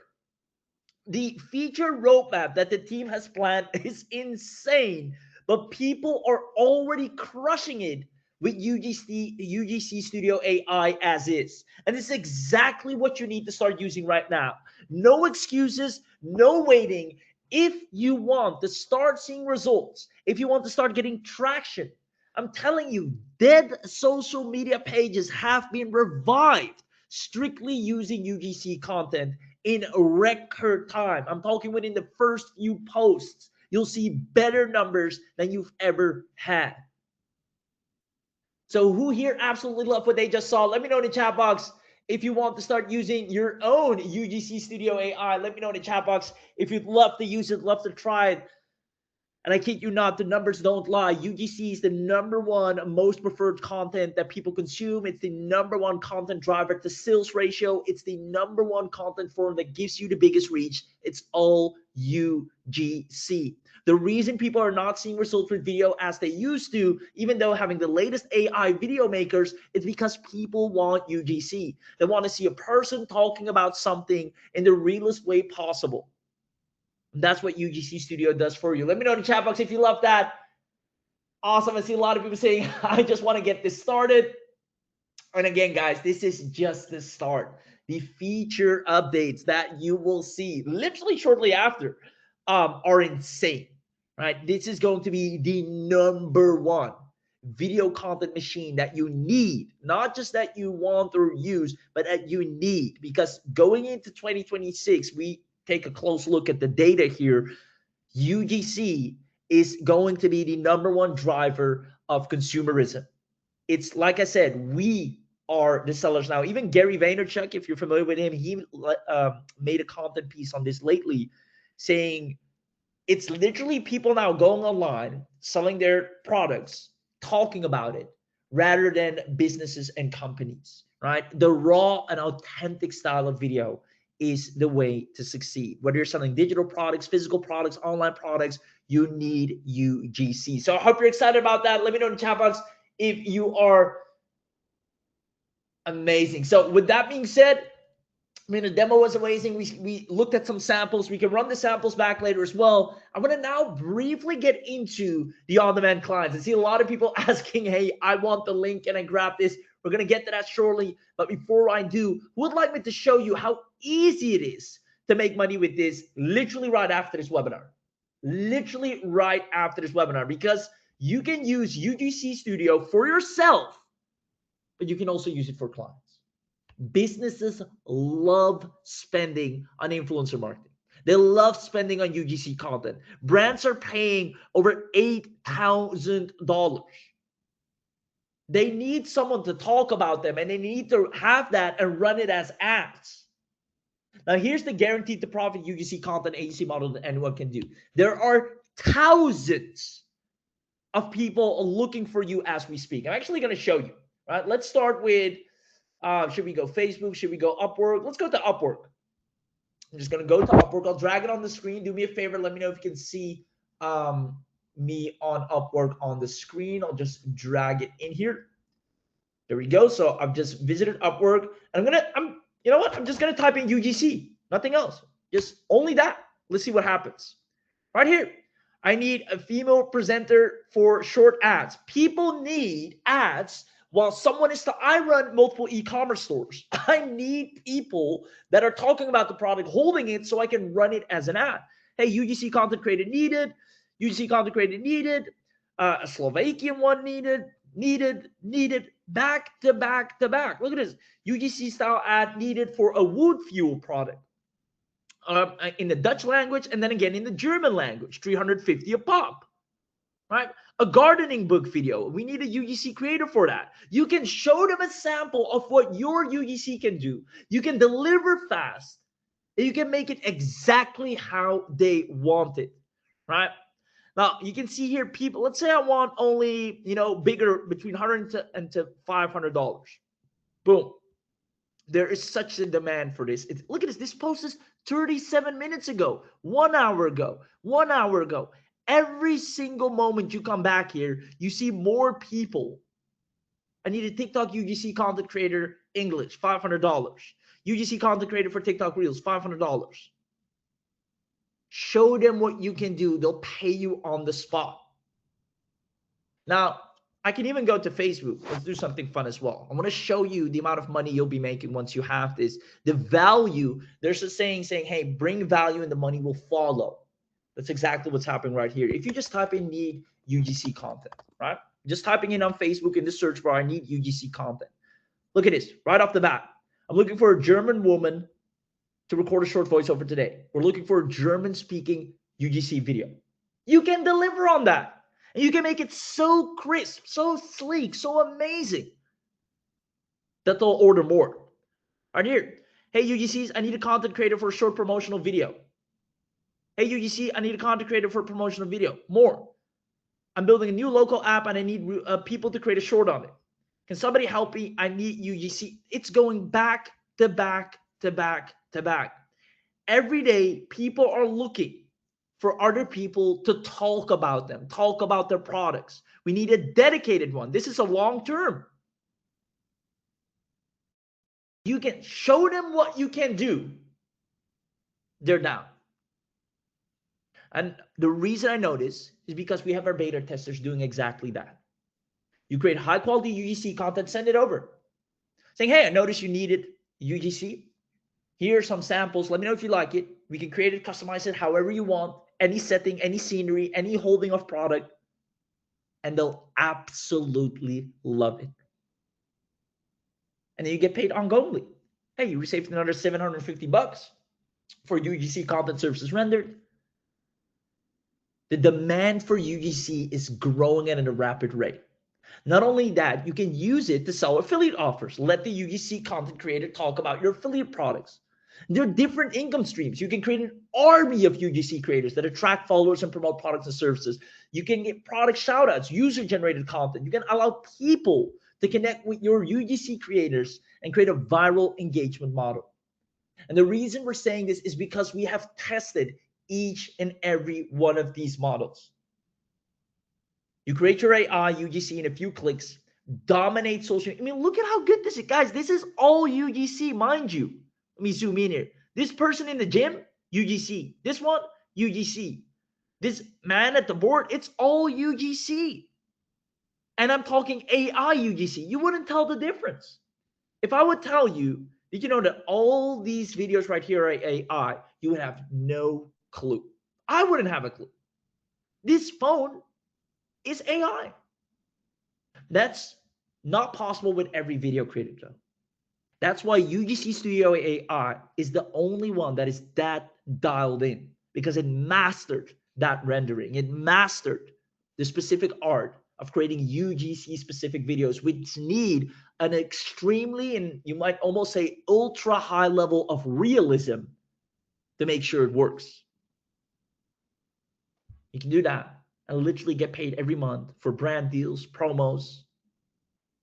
The feature roadmap that the team has planned is insane, but people are already crushing it with UGC Studio AI as is. And it's exactly what you need to start using right now. No excuses, no waiting. If you want to start seeing results, if you want to start getting traction, I'm telling you, dead social media pages have been revived strictly using UGC content in record time. I'm talking within the first few posts, you'll see better numbers than you've ever had. So who here absolutely loved what they just saw? Let me know in the chat box if you want to start using your own UGC Studio AI. Let me know in the chat box if you'd love to use it, love to try it. And I kid you not, the numbers don't lie. UGC is the #1 most preferred content that people consume. It's the #1 content driver to sales ratio. It's the #1 content form that gives you the biggest reach. It's all UGC. The reason people are not seeing results with video as they used to, even though having the latest AI video makers, is because people want UGC. They want to see a person talking about something in the realest way possible. That's what UGC Studio does for you. Let me know in the chat box if you love that. Awesome. I see a lot of people saying, I just want to get this started. And again, guys, this is just the start. The feature updates that you will see literally shortly after are insane, right? This is going to be the #1. video content machine that you need, not just that you want or use, but that you need. Because going into 2026, we take a close look at the data here. UGC is going to be the #1 driver of consumerism. It's like I said, we are the sellers now. Even Gary Vaynerchuk, if you're familiar with him, he made a content piece on this lately saying it's literally people now going online, selling their products, talking about it, rather than businesses and companies, right? The raw and authentic style of video is the way to succeed. Whether you're selling digital products, physical products, online products, you need UGC. So I hope you're excited about that. Let me know in the chat box if you are. Amazing. So with that being said, I mean, the demo was amazing. We looked at some samples. We can run the samples back later as well. I'm going to now briefly get into the on-demand clients. I see a lot of people asking, hey, I want the link and I grab this. We're going to get to that shortly. But before I do, who would like me to show you how easy it is to make money with this literally right after this webinar? Literally right after this webinar, because you can use UGC Studio for yourself, but you can also use it for clients. Businesses love spending on influencer marketing. They love spending on UGC content. Brands are paying over $8,000. They need someone to talk about them, and they need to have that and run it as ads. Now, here's the guaranteed to profit UGC content agency model that anyone can do. There are thousands of people looking for you as we speak. I'm actually going to show you. Right? Let's start with, should we go Facebook? Should we go Upwork? Let's go to Upwork. I'm just going to go to Upwork. I'll drag it on the screen. Do me a favor. Let me know if you can see me on Upwork on the screen. I'll just drag it in here. There we go. So I've just visited Upwork. And you know what? I'm just going to type in UGC. Nothing else. Just only that. Let's see what happens. Right here. I need a female presenter for short ads. People need ads. While someone I run multiple e-commerce stores. I need people that are talking about the product, holding it so I can run it as an ad. Hey, UGC content creator needed. UGC content creator needed. A Slovakian one needed. Back to back to back. Look at this. UGC style ad needed for a wood fuel product. In the Dutch language and then again in the German language. 350 a pop. Right? A gardening book video. We need a UGC creator for that. You can show them a sample of what your UGC can do. You can deliver fast. And you can make it exactly how they want it. Right? Now, you can see here people, let's say I want only, bigger between $100 and $500. Boom. There is such a demand for this. Look at this. This post is 37 minutes ago, 1 hour ago, 1 hour ago. Every single moment you come back here, you see more people. I need a TikTok UGC content creator English, $500. UGC content creator for TikTok Reels, $500. Show them what you can do. They'll pay you on the spot. Now, I can even go to Facebook. Let's do something fun as well. I want to show you the amount of money you'll be making once you have this. The value, there's a saying, hey, bring value and the money will follow. That's exactly what's happening right here. If you just type in need UGC content, right? Just typing in on Facebook in the search bar, I need UGC content. Look at this, right off the bat. I'm looking for a German woman to record a short voiceover today. We're looking for a German-speaking UGC video. You can deliver on that. And you can make it so crisp, so sleek, so amazing that they'll order more. Right here. Hey, UGCs, I need a content creator for a short promotional video. Hey, UGC, I need a content creator for a promotional video. More. I'm building a new local app and I need people to create a short on it. Can somebody help me? I need UGC. It's going back to back to back to back. Every day, people are looking for other people to talk about them, talk about their products. We need a dedicated one. This is a long term. You can show them what you can do. They're down. And the reason I know this is because we have our beta testers doing exactly that. You create high quality UGC content, send it over. Saying, hey, I noticed you needed UGC. Here are some samples. Let me know if you like it. We can create it, customize it however you want. Any setting, any scenery, any holding of product. and they'll absolutely love it. And then you get paid ongoingly. Hey, you received another $750 for UGC content services rendered. The demand for UGC is growing at a rapid rate. Not only that, you can use it to sell affiliate offers. Let the UGC content creator talk about your affiliate products. There are different income streams. You can create an army of UGC creators that attract followers and promote products and services. You can get product shoutouts, user-generated content. You can allow people to connect with your UGC creators and create a viral engagement model. And the reason we're saying this is because we have tested each and every one of these models. You create your AI UGC in a few clicks, dominate social. I mean, look at how good this is. Guys, this is all UGC, mind you. Let me zoom in here. This person in the gym, UGC. This one, UGC. This man at the board, it's all UGC. And I'm talking AI UGC. You wouldn't tell the difference. If I would tell you, did you know that all these videos right here are AI, you would have no clue. I wouldn't have a clue. This phone is AI. That's not possible with every video creator though. That's why UGC Studio AI is the only one that is that dialed in, because it mastered that rendering. It mastered the specific art of creating UGC specific videos, which need an extremely, and you might almost say ultra high level of realism to make sure it works. You can do that and literally get paid every month for brand deals, promos.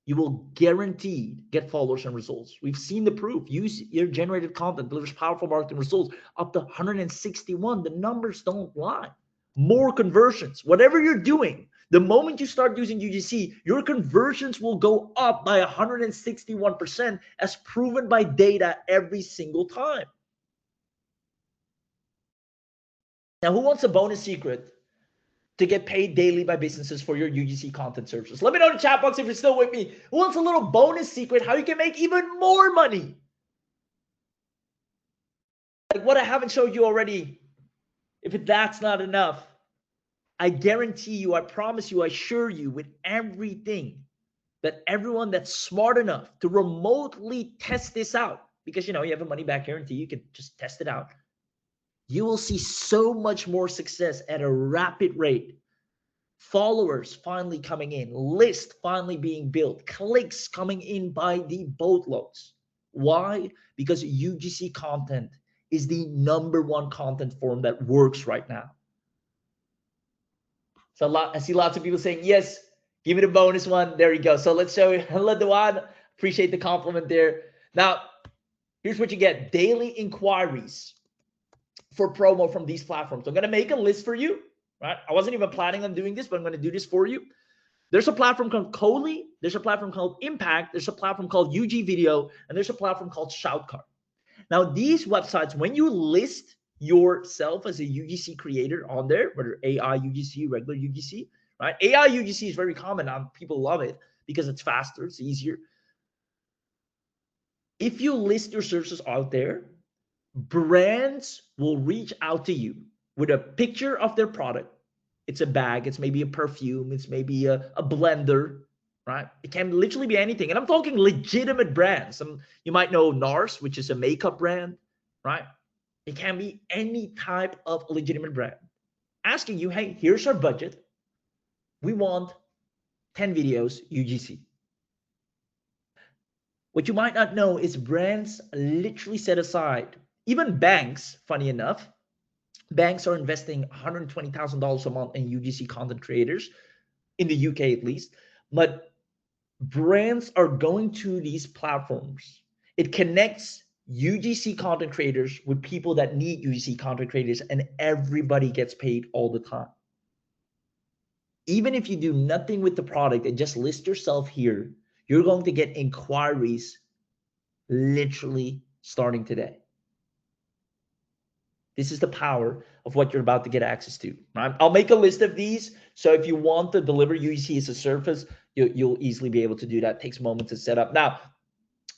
You will guaranteed get followers and results. We've seen the proof. Use your generated content, delivers powerful marketing results up to 161. The numbers don't lie. More conversions. Whatever you're doing, the moment you start using UGC, your conversions will go up by 161% as proven by data every single time. Now, who wants a bonus secret to get paid daily by businesses for your UGC content services? Let me know in the chat box if you're still with me. Who wants a little bonus secret how you can make even more money? Like what I haven't showed you already. If that's not enough, I guarantee you, I promise you, I assure you with everything that everyone that's smart enough to remotely test this out, because you have a money back guarantee, you can just test it out. You will see so much more success at a rapid rate. Followers finally coming in, list finally being built, clicks coming in by the boatloads. Why? Because UGC content is the #1 content form that works right now. So I see lots of people saying, yes, give me the bonus one. There you go. So let's show you. Let the one. Appreciate the compliment there. Now, here's what you get. Daily inquiries for promo from these platforms. I'm going to make a list for you. Right? I wasn't even planning on doing this, but I'm going to do this for you. There's a platform called Coley. There's a platform called Impact. There's a platform called UG Video. And there's a platform called Shoutcard. Now, these websites, when you list yourself as a UGC creator on there, whether AI UGC, regular UGC, right? AI UGC is very common now. People love it because it's faster, it's easier. If you list your services out there, brands will reach out to you with a picture of their product. It's a bag, it's maybe a perfume, it's maybe a blender, right? It can literally be anything. And I'm talking legitimate brands. You might know NARS, which is a makeup brand, right? It can be any type of legitimate brand. Asking you, hey, here's our budget. We want 10 videos UGC. What you might not know is brands literally set aside, even banks, funny enough, banks are investing $120,000 a month in UGC content creators, in the UK at least. But brands are going to these platforms. It connects UGC content creators with people that need UGC content creators, and everybody gets paid all the time. Even if you do nothing with the product and just list yourself here, you're going to get inquiries literally starting today. This is the power of what you're about to get access to. Right? I'll make a list of these. So if you want to deliver UGC as a service, you'll easily be able to do that. It takes a moment to set up. Now,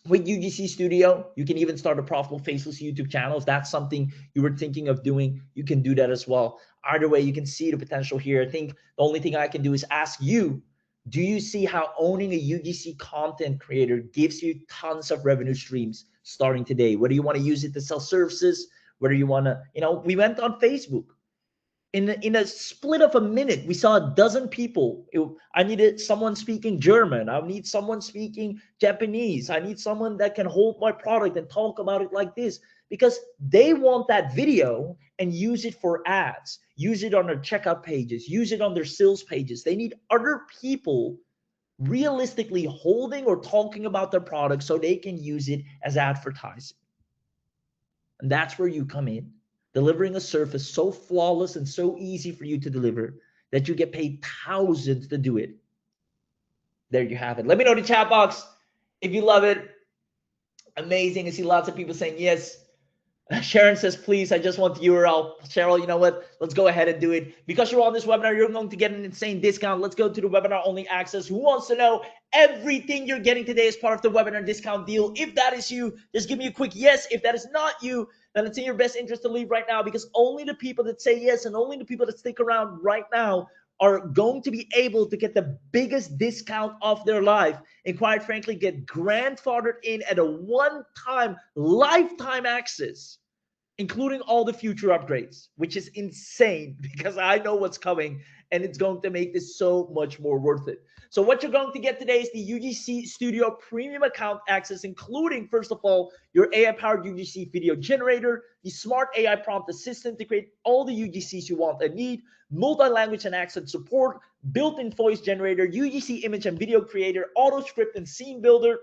With UGC Studio, you can even start a profitable faceless YouTube channel. If that's something you were thinking of doing, you can do that as well. Either way, you can see the potential here. I think the only thing I can do is ask you, do you see how owning a UGC content creator gives you tons of revenue streams starting today? Whether you want to use it to sell services, whether you want to, we went on Facebook. In a split of a minute, we saw a dozen people. I needed someone speaking German. I need someone speaking Japanese. I need someone that can hold my product and talk about it like this, because they want that video and use it for ads, use it on their checkout pages, use it on their sales pages. They need other people realistically holding or talking about their product so they can use it as advertising. And that's where you come in, delivering a service so flawless and so easy for you to deliver that you get paid thousands to do it. There you have it. Let me know in the chat box if you love it. Amazing. I see lots of people saying yes. Sharon says, please, I just want the URL. Cheryl, you know what? Let's go ahead and do it. Because you're on this webinar, you're going to get an insane discount. Let's go to the webinar only access. Who wants to know everything you're getting today as part of the webinar discount deal? If that is you, just give me a quick yes. If that is not you, then it's in your best interest to leave right now, because only the people that say yes and only the people that stick around right now are going to be able to get the biggest discount of their life, and quite frankly, get grandfathered in at a one-time, lifetime access, including all the future upgrades, which is insane because I know what's coming and it's going to make this so much more worth it. So what you're going to get today is the UGC Studio Premium account access, including, first of all, your AI-powered UGC video generator, the smart AI prompt assistant to create all the UGCs you want and need, multi-language and accent support, built-in voice generator, UGC image and video creator, auto script and scene builder,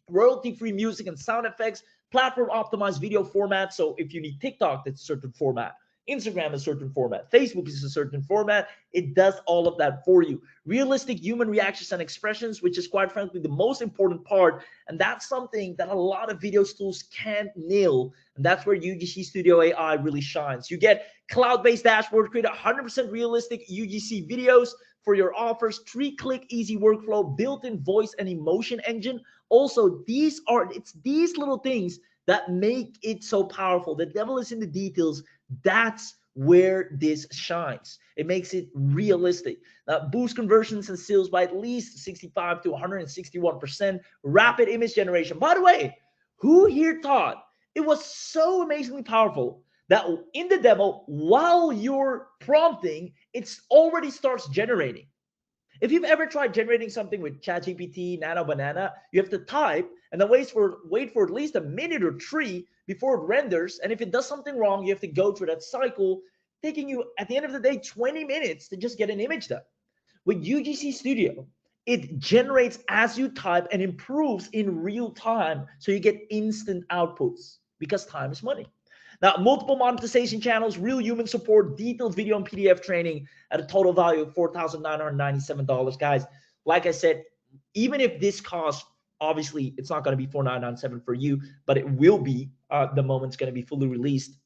royalty-free music and sound effects, platform optimized video format. So if you need TikTok, that's a certain format. Instagram is a certain format. Facebook is a certain format. It does all of that for you. Realistic human reactions and expressions, which is quite frankly the most important part. And that's something that a lot of video tools can't nail. And that's where UGC Studio AI really shines. You get cloud-based dashboard, create 100% realistic UGC videos for your offers, 3-click easy workflow, built-in voice and emotion engine. Also, it's these little things that make it so powerful. The devil is in the details. That's where this shines. It makes it realistic. Boost conversions and sales by at least 65 to 161%. Rapid image generation. By the way, who here thought it was so amazingly powerful that in the demo, while you're prompting, it already starts generating? If you've ever tried generating something with ChatGPT, Nano Banana, you have to type and then wait for at least a minute or 3 before it renders. And if it does something wrong, you have to go through that cycle, taking you, at the end of the day, 20 minutes to just get an image done. With UGC Studio, it generates as you type and improves in real time, so you get instant outputs because time is money. Now, multiple monetization channels, real human support, detailed video and PDF training at a total value of $4,997, guys. Like I said, even if this costs, obviously, it's not going to be $4,997 for you, but it will be the moment it's going to be fully released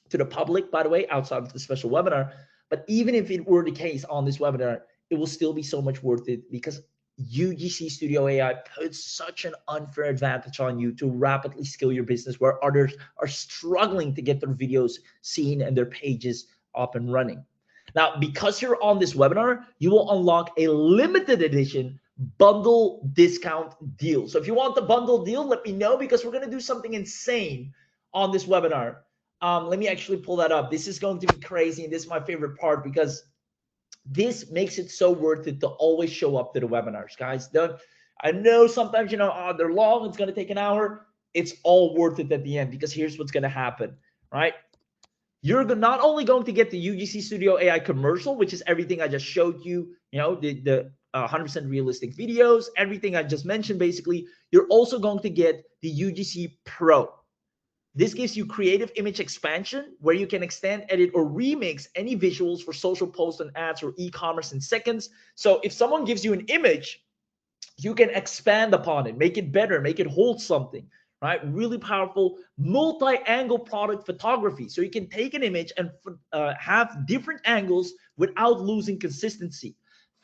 to the public, by the way, outside of the special webinar. But even if it were the case on this webinar, it will still be so much worth it, because UGC Studio AI puts such an unfair advantage on you to rapidly scale your business where others are struggling to get their videos seen and their pages up and running. Now, because you're on this webinar, you will unlock a limited edition bundle discount deal. So if you want the bundle deal, let me know, because we're going to do something insane on this webinar. Let me actually pull that up. This is going to be crazy, and this is my favorite part, because this makes it so worth it to always show up to the webinars, guys. I know sometimes, they're long, it's going to take an hour. It's all worth it at the end, because here's what's going to happen, right? You're not only going to get the UGC Studio AI commercial, which is everything I just showed you, the 100% realistic videos, everything I just mentioned, basically. You're also going to get the UGC Pro. This gives you creative image expansion, where you can extend, edit, or remix any visuals for social posts and ads or e-commerce in seconds. So if someone gives you an image, you can expand upon it, make it better, make it hold something, right? Really powerful multi-angle product photography. So you can take an image and have different angles without losing consistency.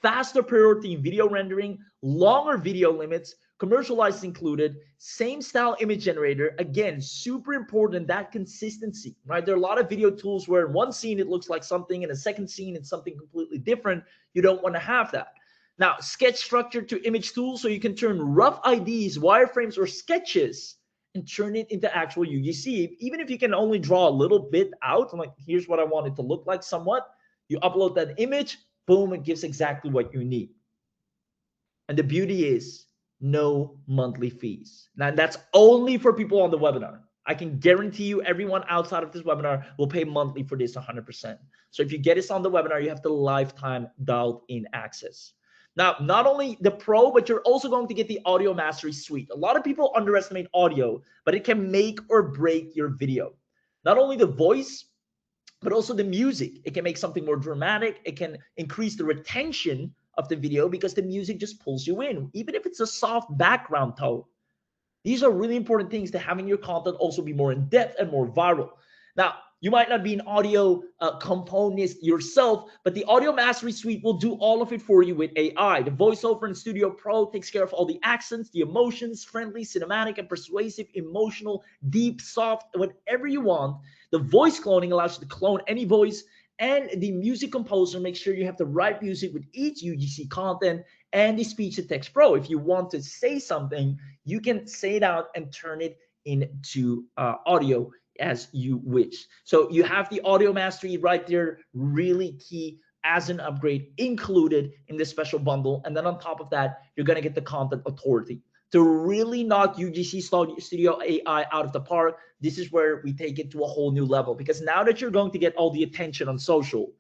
Faster priority in video rendering, longer video limits, Commercial license included, same style image generator. Again, super important, that consistency, right? There are a lot of video tools where in one scene it looks like something, in a second scene it's something completely different. You don't want to have that. Now, sketch structure to image tools, so you can turn rough IDs, wireframes, or sketches and turn it into actual UGC. Even if you can only draw a little bit out, like here's what I want it to look like somewhat, you upload that image, boom, it gives exactly what you need. And the beauty is no monthly fees. Now, that's only for people on the webinar. I can guarantee you everyone outside of this webinar will pay monthly for this 100%. So if you get this on the webinar, you have the lifetime dialed in access. Now, not only the pro, but you're also going to get the audio mastery suite. A lot of people underestimate audio, but it can make or break your video. Not only the voice, but also the music. It can make something more dramatic. It can increase the retention of the video because the music just pulls you in, even if it's a soft background tone. These are really important things to having your content also be more in depth and more viral. Now, you might not be an audio componist yourself, but the Audio Mastery Suite will do all of it for you with AI. The VoiceOver and Studio Pro takes care of all the accents, the emotions, friendly, cinematic, and persuasive, emotional, deep, soft, whatever you want. The voice cloning allows you to clone any voice, and the Music Composer makes sure you have the right music with each UGC content, and the Speech to Text Pro. If you want to say something, you can say it out and turn it into audio as you wish. So you have the audio mastery right there, really key as an upgrade included in this special bundle. And then on top of that, you're going to get the content authority to really knock UGC Studio AI out of the park. This is where we take it to a whole new level, because now that you're going to get all the attention on social,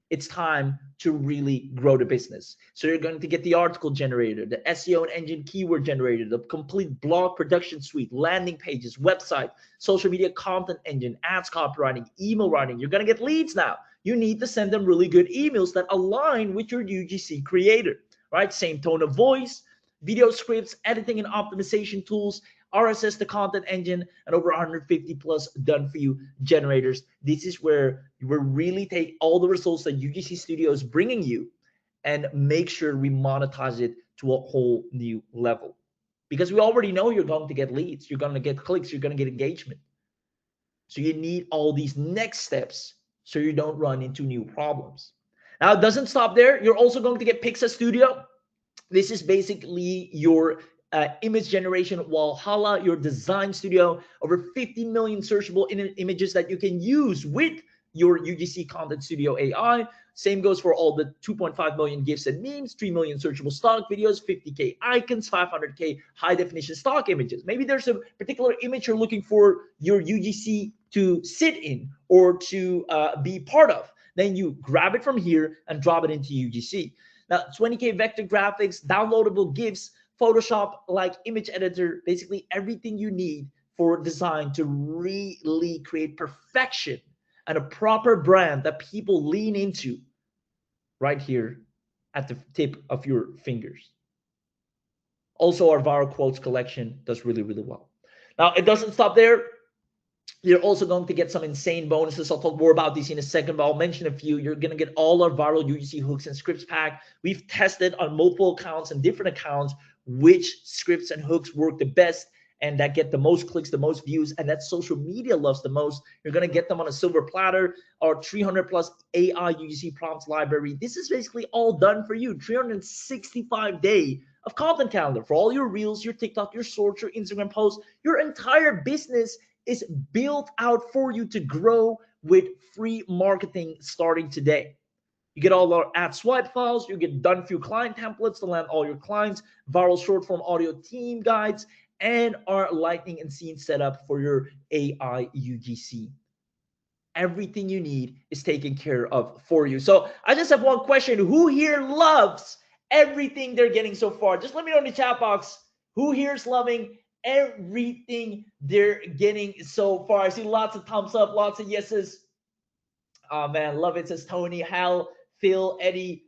it's time to really grow the business. So you're going to get the article generator, the SEO and engine keyword generator, the complete blog production suite, landing pages, website, social media content engine, ads copywriting, email writing. You're going to get leads now. You need to send them really good emails that align with your UGC creator, right? Same tone of voice, video scripts, editing and optimization tools, RSS, the content engine, and over 150 plus done for you generators. This is where you will really take all the results that UGC Studio is bringing you and make sure we monetize it to a whole new level. Because we already know you're going to get leads, you're going to get clicks, you're going to get engagement. So you need all these next steps so you don't run into new problems. Now, it doesn't stop there. You're also going to get Pixel Studio. This is basically your image generation Valhalla, your design studio, over 50 million searchable images that you can use with your UGC Content Studio AI. Same goes for all the 2.5 million GIFs and memes, 3 million searchable stock videos, 50K icons, 500K high definition stock images. Maybe there's a particular image you're looking for your UGC to sit in or to be part of. Then you grab it from here and drop it into UGC. Now, 20K vector graphics, downloadable GIFs, Photoshop-like image editor, basically everything you need for design to really create perfection and a proper brand that people lean into right here at the tip of your fingers. Also, our viral quotes collection does really, really well. Now, it doesn't stop there. You're also going to get some insane bonuses. I'll talk more about these in a second, but I'll mention a few. You're going to get all our viral UGC hooks and scripts pack. We've tested on multiple accounts and different accounts which scripts and hooks work the best and that get the most clicks, the most views, and that social media loves the most. You're going to get them on a silver platter. Our 300 plus AI UGC prompts library. This is basically all done for you. 365-day of content calendar for all your reels, your TikTok, your shorts, your Instagram posts. Your entire business is built out for you to grow with free marketing starting today. You get all our ad swipe files, you get done for your client templates to land all your clients, viral short form audio team guides, and our lightning and scene setup for your AI UGC. Everything you need is taken care of for you. So I just have one question. Who here loves everything they're getting so far? Just let me know in the chat box. Who here is loving everything they're getting so far? I see lots of thumbs up, lots of yeses. Oh man, love it, says Tony, Hal, Phil, Eddie.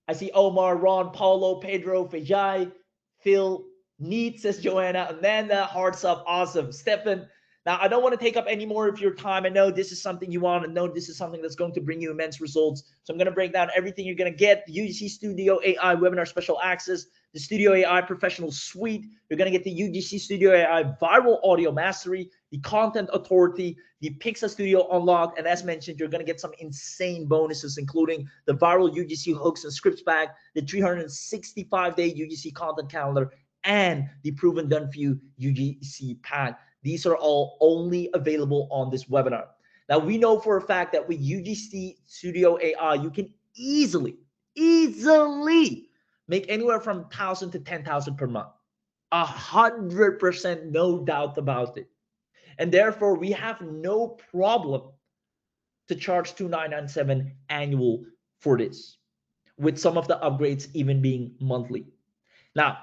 I see Omar, Ron, Paulo, Pedro, Fejai, Phil, Neat, says Joanna, Amanda, hearts up, awesome. Stefan. Now, I don't want to take up any more of your time. I know this is something you want to know. This is something that's going to bring you immense results. So I'm going to break down everything you're going to get. UGC Studio AI webinar special access, the Studio AI Professional Suite. You're going to get the UGC Studio AI Viral Audio Mastery, the Content Authority, the Pixar Studio Unlock, and as mentioned, you're going to get some insane bonuses, including the Viral UGC Hooks and Scripts Pack, the 365-day UGC Content Calendar, and the Proven Done For You UGC Pack. These are all only available on this webinar. Now, we know for a fact that with UGC Studio AI, you can easily make anywhere from 1,000 to 10,000 per month. 100%, no doubt about it. And therefore, we have no problem to charge $2,997 annual for this, with some of the upgrades even being monthly. Now,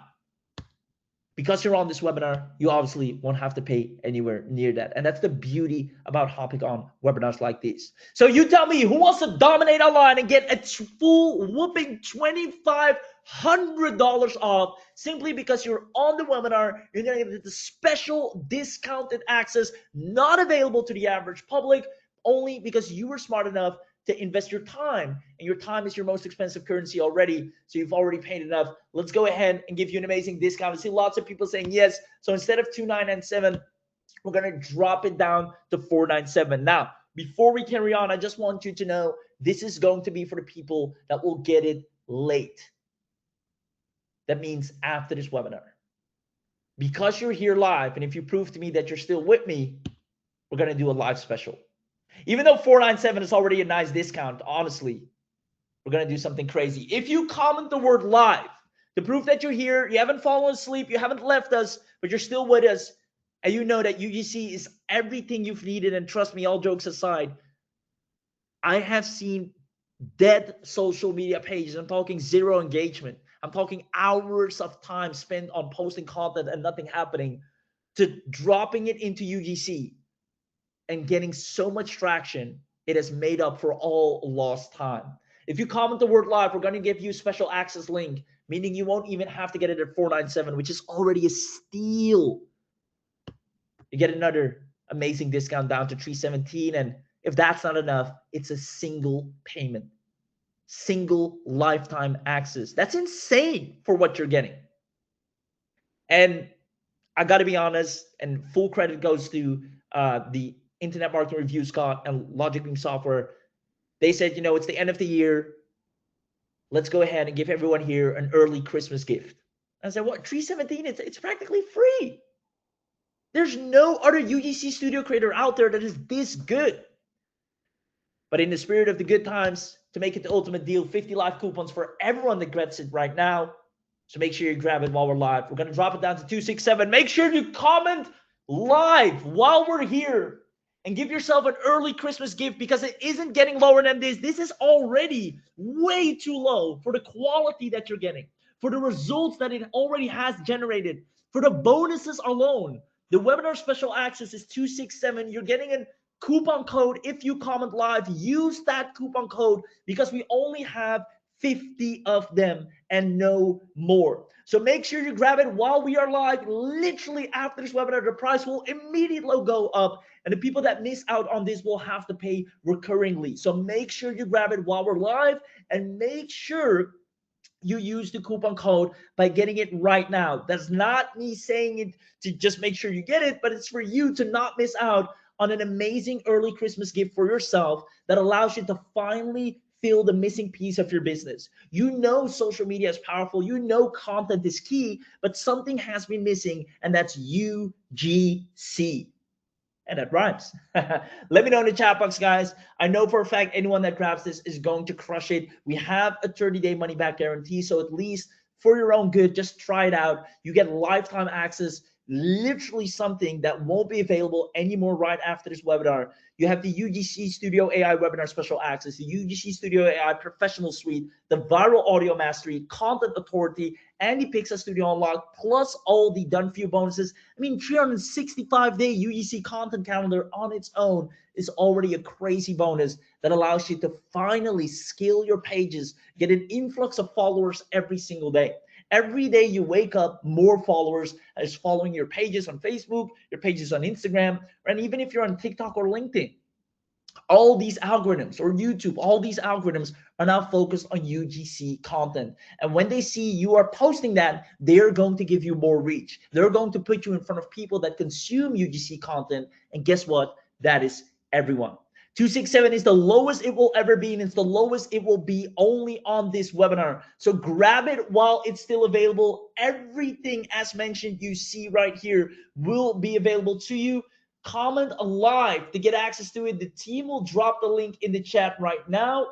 because you're on this webinar, you obviously won't have to pay anywhere near that. And that's the beauty about hopping on webinars like this. So you tell me, who wants to dominate online and get a full whooping $2,500 off simply because you're on the webinar? You're going to get the special discounted access not available to the average public, only because you were smart enough to invest your time, and your time is your most expensive currency already, so you've already paid enough. Let's go ahead and give you an amazing discount. I see lots of people saying yes. So instead of $2,997, we're going to drop it down to $497. Now, before we carry on, I just want you to know this is going to be for the people that will get it late. That means after this webinar. Because you're here live, and if you prove to me that you're still with me, we're going to do a live special. Even though $497 is already a nice discount, honestly, we're going to do something crazy. If you comment the word live to prove that you're here, you haven't fallen asleep, you haven't left us, but you're still with us, and you know that UGC is everything you've needed, and trust me, all jokes aside, I have seen dead social media pages. I'm talking zero engagement. I'm talking hours of time spent on posting content and nothing happening, to dropping it into UGC and getting so much traction, it has made up for all lost time. If you comment the word live, we're going to give you a special access link, meaning you won't even have to get it at $497, which is already a steal. You get another amazing discount down to $317, and if that's not enough, it's a single payment, single lifetime access. That's insane for what you're getting. And I got to be honest, and full credit goes to the Internet Marketing Review Scott and Logic Beam Software. They said, you know, it's the end of the year. Let's go ahead and give everyone here an early Christmas gift. I said, what, $317? It's practically free. There's no other UGC studio creator out there that is this good. But in the spirit of the good times, to make it the ultimate deal, 50 live coupons for everyone that gets it right now. So make sure you grab it while we're live. We're going to drop it down to $267. Make sure you comment live while we're here and give yourself an early Christmas gift, because it isn't getting lower than this. This is already way too low for the quality that you're getting, for the results that it already has generated, for the bonuses alone. The webinar special access is $267. You're getting a coupon code if you comment live. Use that coupon code because we only have 50 of them and no more. So make sure you grab it while we are live. Literally after this webinar, the price will immediately go up, and the people that miss out on this will have to pay recurringly. So make sure you grab it while we're live, and make sure you use the coupon code by getting it right now. That's not me saying it to just make sure you get it, but it's for you to not miss out on an amazing early Christmas gift for yourself that allows you to finally fill the missing piece of your business. You know social media is powerful. You know content is key, but something has been missing, and that's UGC. And that rhymes. Let me know in the chat box, guys. I know for a fact anyone that grabs this is going to crush it. We have a 30-day money-back guarantee, so at least for your own good, just try it out. You get lifetime access, literally something that won't be available anymore right after this webinar. You have the UGC Studio AI Webinar Special Access, the UGC Studio AI Professional Suite, the Viral Audio Mastery, Content Authority, and the Pixar Studio Unlock, plus all the done for you bonuses. I mean, 365-day UGC content calendar on its own is already a crazy bonus that allows you to finally scale your pages, get an influx of followers every single day. Every day you wake up, more followers is following your pages on Facebook, your pages on Instagram, and even if you're on TikTok or LinkedIn. All these algorithms, or YouTube, all these algorithms are now focused on UGC content. And when they see you are posting that, they're going to give you more reach. They're going to put you in front of people that consume UGC content. And guess what? That is everyone. 267 is the lowest it will ever be, and it's the lowest it will be only on this webinar. So grab it while it's still available. Everything, as mentioned, you see right here will be available to you. Comment live to get access to it. The team will drop the link in the chat right now.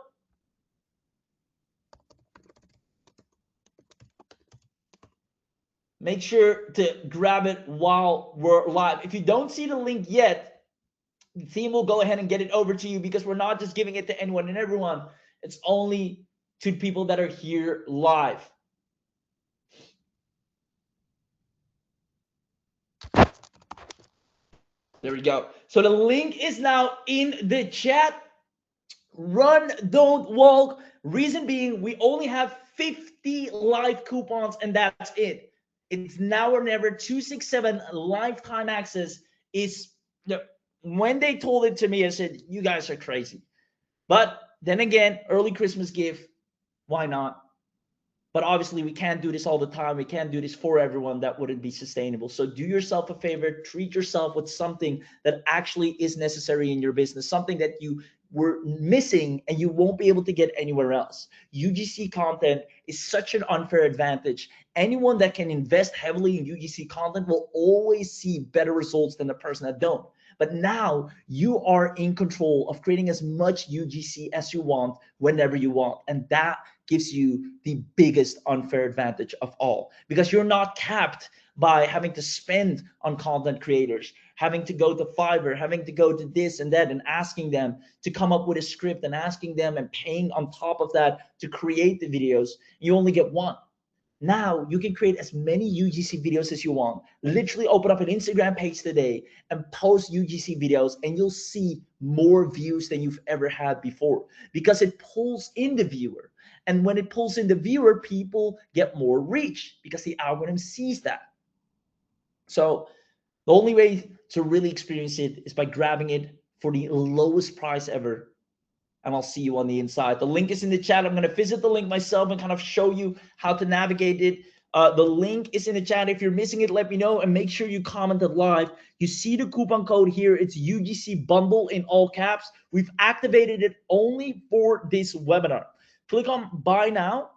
Make sure to grab it while we're live. If you don't see the link yet, the team will go ahead and get it over to you, because we're not just giving it to anyone and everyone. It's only to people that are here live. There we go. So the link is now in the chat. Run, don't walk. Reason being, we only have 50 live coupons, and that's it. It's now or never. 267 lifetime access is, when they told it to me, I said, you guys are crazy. But then again, early Christmas gift, why not? But obviously we can't do this all the time. We can't do this for everyone. That wouldn't be sustainable. So do yourself a favor, treat yourself with something that actually is necessary in your business, something that you were missing and you won't be able to get anywhere else. UGC content is such an unfair advantage. Anyone that can invest heavily in UGC content will always see better results than the person that don't. But now you are in control of creating as much UGC as you want, whenever you want. And that gives you the biggest unfair advantage of all, because you're not capped by having to spend on content creators, having to go to Fiverr, having to go to this and that, and asking them to come up with a script, and asking them and paying on top of that to create the videos. You only get one. Now you can create as many UGC videos as you want. Literally open up an Instagram page today and post UGC videos, and you'll see more views than you've ever had before, because it pulls in the viewer. And when it pulls in the viewer, people get more reach, because the algorithm sees that. So the only way to really experience it is by grabbing it for the lowest price ever. And I'll see you on the inside. The link is in the chat. I'm going to visit the link myself and kind of show you how to navigate it. The link is in the chat. If you're missing it, let me know, and make sure you commented live. You see the coupon code here. It's UGC Bundle in all caps. We've activated it only for this webinar. Click on buy now.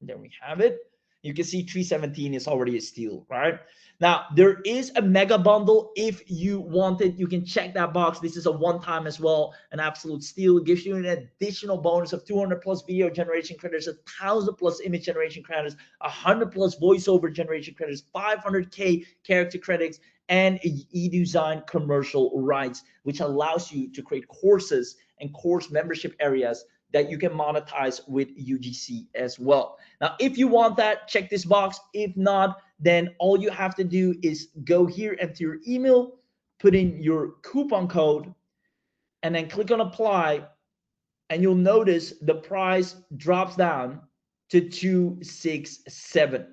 There we have it. You can see 317 is already a steal, right? Now, there is a mega bundle. If you want it, you can check that box. This is a one-time as well, an absolute steal. It gives you an additional bonus of 200 plus video generation credits, 1,000 plus image generation credits, 100 plus voiceover generation credits, 500K character credits, and e-design commercial rights, which allows you to create courses and course membership areas that you can monetize with UGC as well. Now, if you want that, check this box. If not, then all you have to do is go here, enter your email, put in your coupon code, and then click on apply, and you'll notice the price drops down to 267.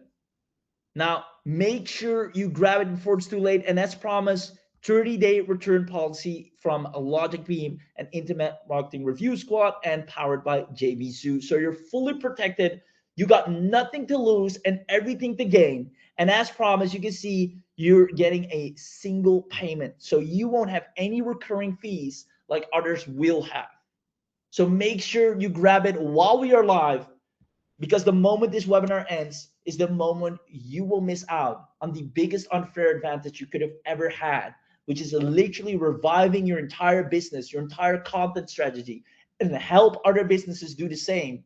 Now, make sure you grab it before it's too late, and as promised, 30-day return policy from a Logic Beam and Internet Marketing Review Squad, and powered by JVZoo. So you're fully protected. You got nothing to lose and everything to gain. And as promised, you can see you're getting a single payment. So you won't have any recurring fees like others will have. So make sure you grab it while we are live, because the moment this webinar ends is the moment you will miss out on the biggest unfair advantage you could have ever had, which is literally reviving your entire business, your entire content strategy, and help other businesses do the same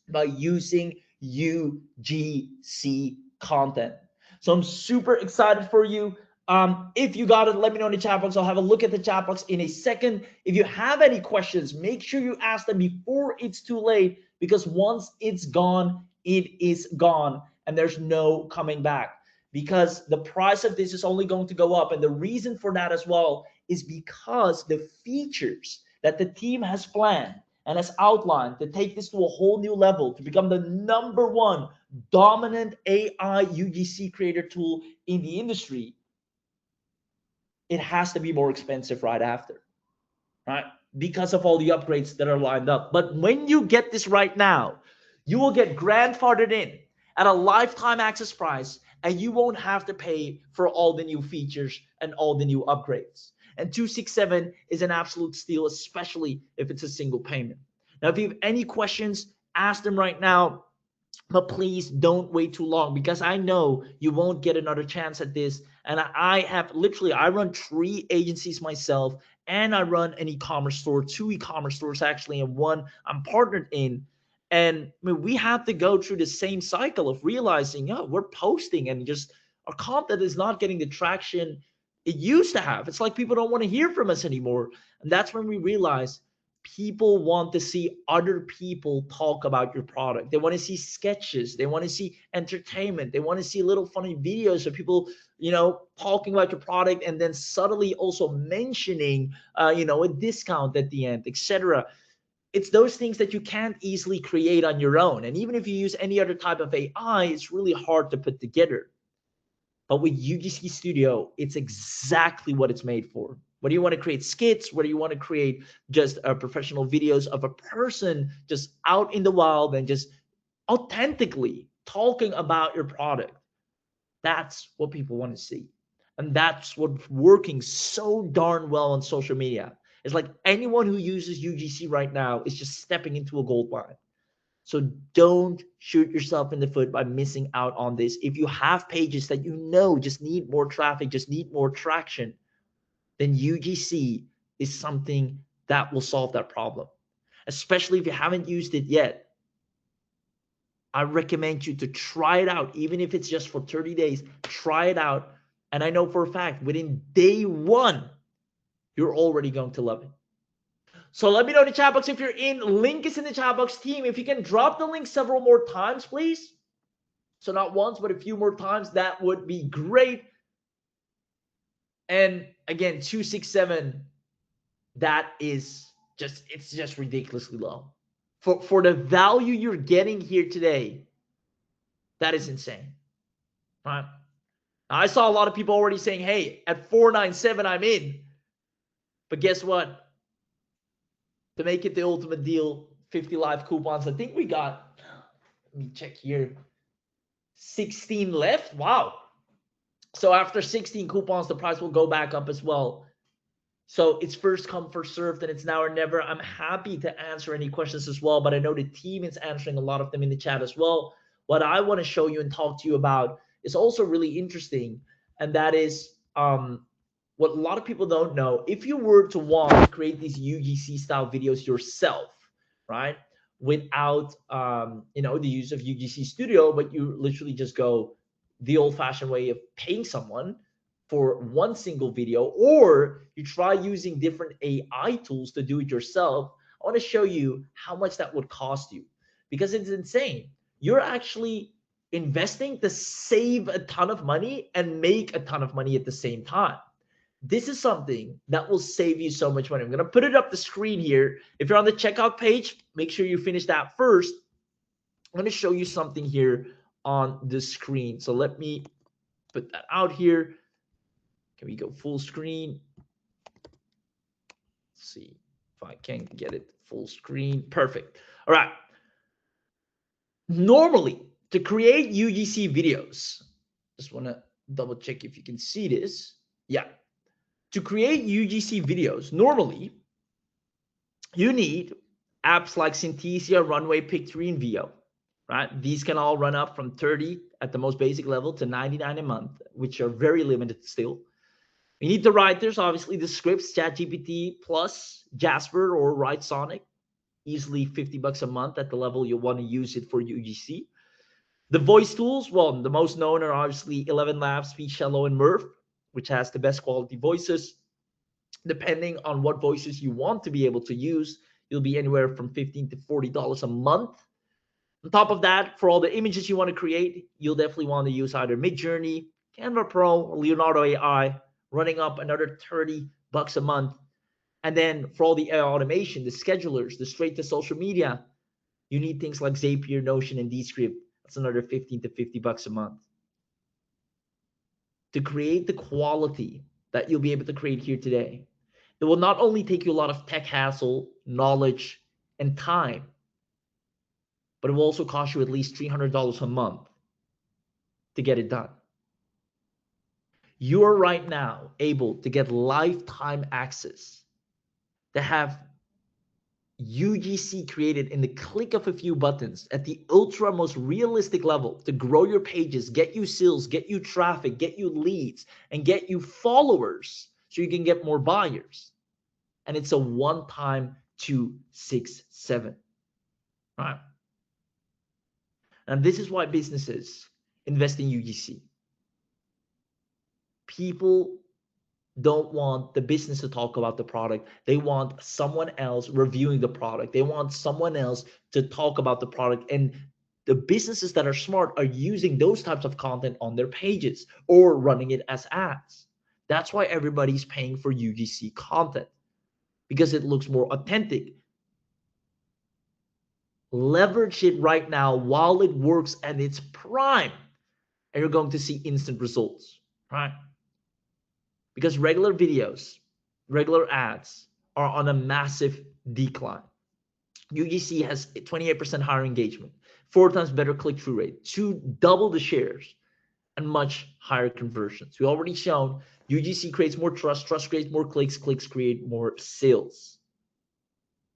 by using UGC content. So I'm super excited for you. If you got it, let me know in the chat box. I'll have a look at the chat box in a second. If you have any questions, make sure you ask them before it's too late, because once it's gone, it is gone, and there's no coming back, because the price of this is only going to go up. And the reason for that as well is because the features that the team has planned and has outlined to take this to a whole new level, to become the #1 dominant AI UGC creator tool in the industry, it has to be more expensive right after. right? Because of all the upgrades that are lined up. But when you get this right now, you will get grandfathered in at a lifetime access price, and you won't have to pay for all the new features and all the new upgrades. And 267 is an absolute steal, especially if it's a single payment. Now, if you have any questions, ask them right now. But please don't wait too long, because I know you won't get another chance at this. And I have literally, I run 3 agencies myself, and I run an e-commerce store, 2 e-commerce stores actually, and one I'm partnered in. And I mean, we have to go through the same cycle of realizing, oh, we're posting and just our content is not getting the traction it used to have. It's like people don't want to hear from us anymore. And that's when we realize people want to see other people talk about your product. They want to see sketches. They want to see entertainment. They want to see little funny videos of people, talking about your product, and then subtly also mentioning, a discount at the end, etc. It's those things that you can't easily create on your own. And even if you use any other type of AI, it's really hard to put together. But with UGC Studio, it's exactly what it's made for. Whether you want to create skits, whether you want to create just professional videos of a person just out in the wild and just authentically talking about your product, that's what people want to see. And that's what's working so darn well on social media. It's like anyone who uses UGC right now is just stepping into a gold mine. So don't shoot yourself in the foot by missing out on this. If you have pages that just need more traffic, just need more traction, then UGC is something that will solve that problem. Especially if you haven't used it yet, I recommend you to try it out. Even if it's just for 30 days, try it out. And I know for a fact, within day 1, you're already going to love it. So let me know in the chat box if you're in. Link is in the chat box. Team, if you can drop the link several more times, please. So not once, but a few more times. That would be great. And again, 267, it's just ridiculously low. For the value you're getting here today, that is insane. Right? I saw a lot of people already saying, hey, at 497, I'm in. But guess what? To make it the ultimate deal, 50 live coupons. I think we got, let me check here, 16 left. Wow. So after 16 coupons, the price will go back up as well. So it's first come, first served, and it's now or never. I'm happy to answer any questions as well, but I know the team is answering a lot of them in the chat as well. What I want to show you and talk to you about is also really interesting, and that is what a lot of people don't know. If you were to want to create these UGC style videos yourself, right, without the use of UGC Studio, but you literally just go the old-fashioned way of paying someone for one single video, or you try using different AI tools to do it yourself, I want to show you how much that would cost you, because it's insane. You're actually investing to save a ton of money and make a ton of money at the same time. This is something that will save you so much money. I'm going to put it up the screen here. If you're on the checkout page, make sure you finish that first. I'm going to show you something here on the screen. So let me put that out here. Can we go full screen? Let's see if I can get it full screen. Perfect. All right. Normally, to create UGC videos, just want to double check if you can see this. Yeah. To create UGC videos, normally, you need apps like Synthesia, Runway, Pic3, and Veo, right? These can all run up from 30 at the most basic level to 99 a month, which are very limited still. You need the writers, obviously the scripts, ChatGPT plus Jasper or Write Sonic, easily $50 a month at the level you want to use it for UGC. The voice tools, well, the most known are obviously 11 Labs, Speech Shallow, and Murph, which has the best quality voices. Depending on what voices you want to be able to use, you'll be anywhere from $15 to $40 a month. On top of that, for all the images you want to create, you'll definitely want to use either Midjourney, Canva Pro, or Leonardo AI, running up another $30 a month. And then for all the AI automation, the schedulers, the straight to social media, you need things like Zapier, Notion, and Descript. That's another $15 to $50 a month. To create the quality that you'll be able to create here today, It will not only take you a lot of tech hassle, knowledge, and time, but it will also cost you at least $300 a month to get it done. You are right now able to get lifetime access, to have UGC created in the click of a few buttons at the ultra most realistic level to grow your pages, get you sales, get you traffic, get you leads, and get you followers so you can get more buyers. And it's a one-time 267, right? And this is why businesses invest in UGC. People don't want the business to talk about the product. They want someone else reviewing the product. They want someone else to talk about the product. And the businesses that are smart are using those types of content on their pages or running it as ads. That's why everybody's paying for UGC content, because it looks more authentic. Leverage it right now while it works at its prime, and you're going to see instant results, right? Because regular videos, regular ads are on a massive decline. UGC has 28% higher engagement, 4 times better click-through rate, double the shares, and much higher conversions. We already shown UGC creates more trust, trust creates more clicks, clicks create more sales.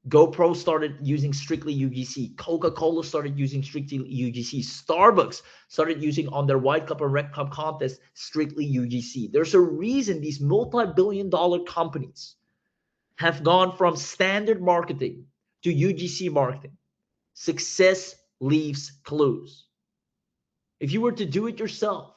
GoPro started using strictly UGC. Coca-Cola started using strictly UGC. Starbucks started using on their white cup and red cup contest strictly UGC. There's a reason these multi-billion-dollar companies have gone from standard marketing to UGC marketing. Success leaves clues. If you were to do it yourself,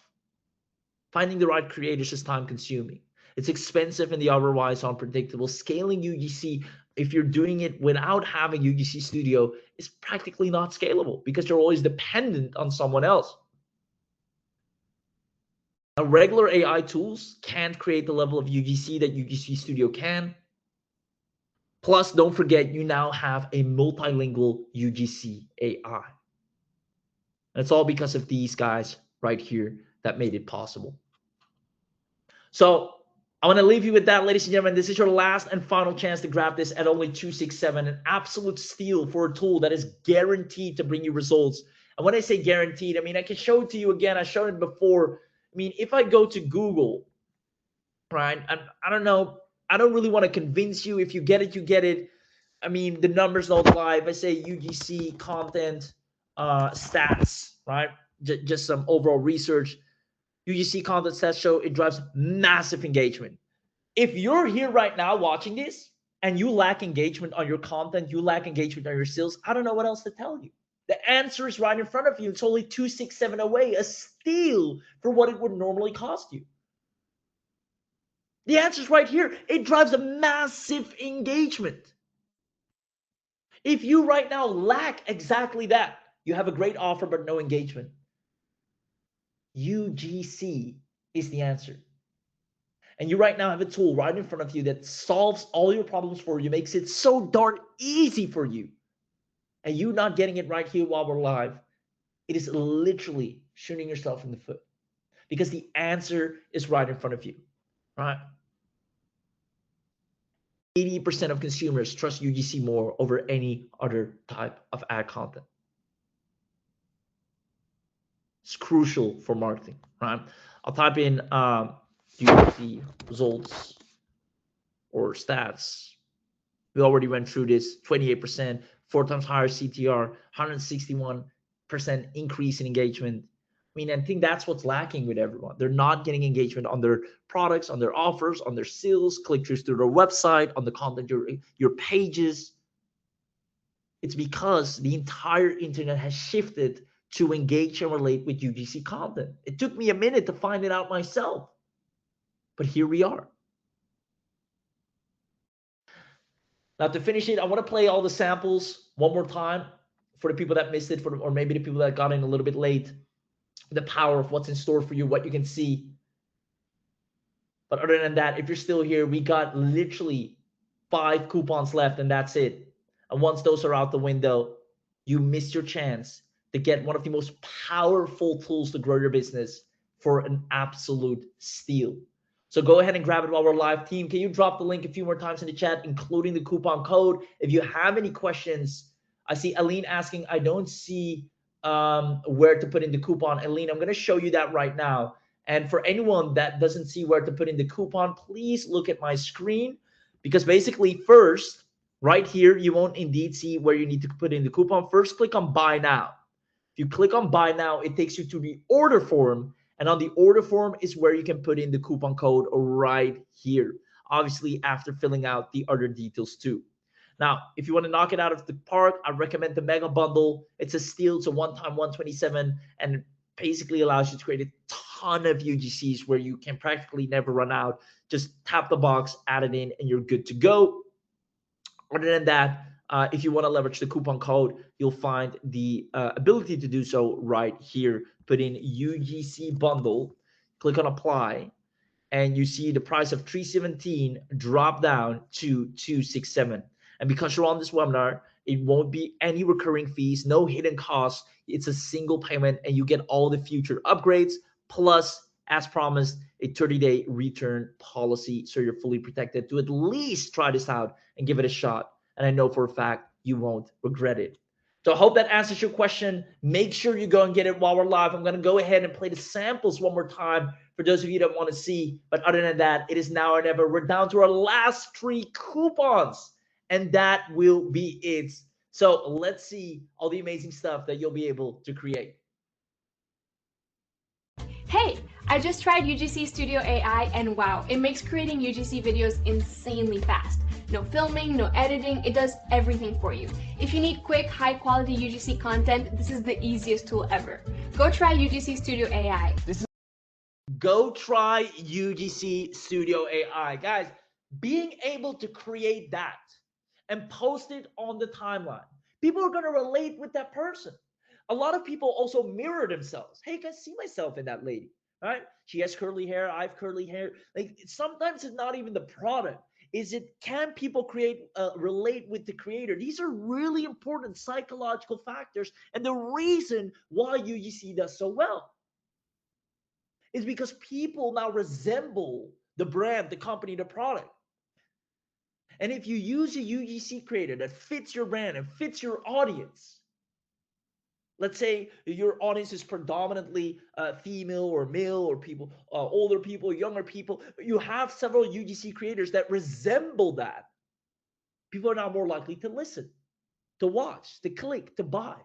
finding the right creators is time consuming. It's expensive and the ROI is unpredictable. Scaling UGC, if you're doing it without having UGC Studio, is practically not scalable because you're always dependent on someone else. Now, regular AI tools can't create the level of UGC that UGC Studio can. Plus, don't forget, you now have a multilingual UGC AI. And it's all because of these guys right here that made it possible. So I want to leave you with that, ladies and gentlemen. This is your last and final chance to grab this at only $267, an absolute steal for a tool that is guaranteed to bring you results. And when I say guaranteed, I mean, I can show it to you again. I've shown it before. I mean, if I go to Google, right, I don't know. I don't really want to convince you. If you get it, you get it. I mean, the numbers don't lie. If I say UGC content stats, right, just some overall research, UGC content stats show it drives massive engagement. If you're here right now watching this and you lack engagement on your content, you lack engagement on your sales, I don't know what else to tell you. The answer is right in front of you. It's only $267 away, a steal for what it would normally cost you. The answer is right here. It drives a massive engagement. If you right now lack exactly that, you have a great offer but no engagement, UGC is the answer. And you right now have a tool right in front of you that solves all your problems for you, makes it so darn easy for you. And you not getting it right here while we're live, it is literally shooting yourself in the foot, because the answer is right in front of you, right? 80% of consumers trust UGC more over any other type of ad content. It's crucial for marketing, right? I'll type in UGC results or stats. We already went through this. 28%, 4 times higher CTR, 161% increase in engagement. I mean, I think that's what's lacking with everyone. They're not getting engagement on their products, on their offers, on their sales, click-throughs through their website, on the content, your pages. It's because the entire internet has shifted to engage and relate with UGC content. It took me a minute to find it out myself, but here we are. Now, to finish it, I want to play all the samples one more time for the people that missed it, or maybe the people that got in a little bit late. The power of what's in store for you, what you can see. But other than that, if you're still here, we got literally 5 coupons left, and that's it. And once those are out the window, you missed your chance to get one of the most powerful tools to grow your business for an absolute steal. So go ahead and grab it while we're live. Team, can you drop the link a few more times in the chat, including the coupon code? If you have any questions, I see Aline asking, I don't see where to put in the coupon. Aline, I'm going to show you that right now. And for anyone that doesn't see where to put in the coupon, please look at my screen, because basically first, right here, you won't indeed see where you need to put in the coupon. First, click on buy now. If you click on buy now, it takes you to the order form. And on the order form is where you can put in the coupon code right here. Obviously, after filling out the other details too. Now, if you want to knock it out of the park, I recommend the Mega Bundle. It's a steal. It's a one-time 127, and it basically allows you to create a ton of UGCs where you can practically never run out. Just tap the box, add it in, and you're good to go. Other than that, if you want to leverage the coupon code, you'll find the ability to do so right here. Put in UGC bundle, click on apply, and you see the price of $317 drop down to $267. And because you're on this webinar, it won't be any recurring fees, no hidden costs. It's a single payment, and you get all the future upgrades, plus, as promised, a 30-day return policy, so you're fully protected to at least try this out and give it a shot. And I know for a fact you won't regret it. So I hope that answers your question. Make sure you go and get it while we're live. I'm going to go ahead and play the samples one more time for those of you that want to see. But other than that, it is now or never. We're down to our last 3 coupons, and that will be it. So let's see all the amazing stuff that you'll be able to create. Hey, I just tried UGC Studio AI, and wow, it makes creating UGC videos insanely fast. No filming, no editing, it does everything for you. If you need quick, high-quality UGC content, this is the easiest tool ever. Go try UGC Studio AI. Go try UGC Studio AI. Guys, being able to create that and post it on the timeline, people are going to relate with that person. A lot of people also mirror themselves. Hey, I see myself in that lady, right? She has curly hair, I have curly hair. Like, sometimes it's not even the product. Is it, can people relate with the creator? These are really important psychological factors, and the reason why UGC does so well is because people now resemble the brand, the company, the product. And if you use a UGC creator that fits your brand and fits your audience, let's say your audience is predominantly female or male, or people, older people, younger people. You have several UGC creators that resemble that. People are now more likely to listen, to watch, to click, to buy.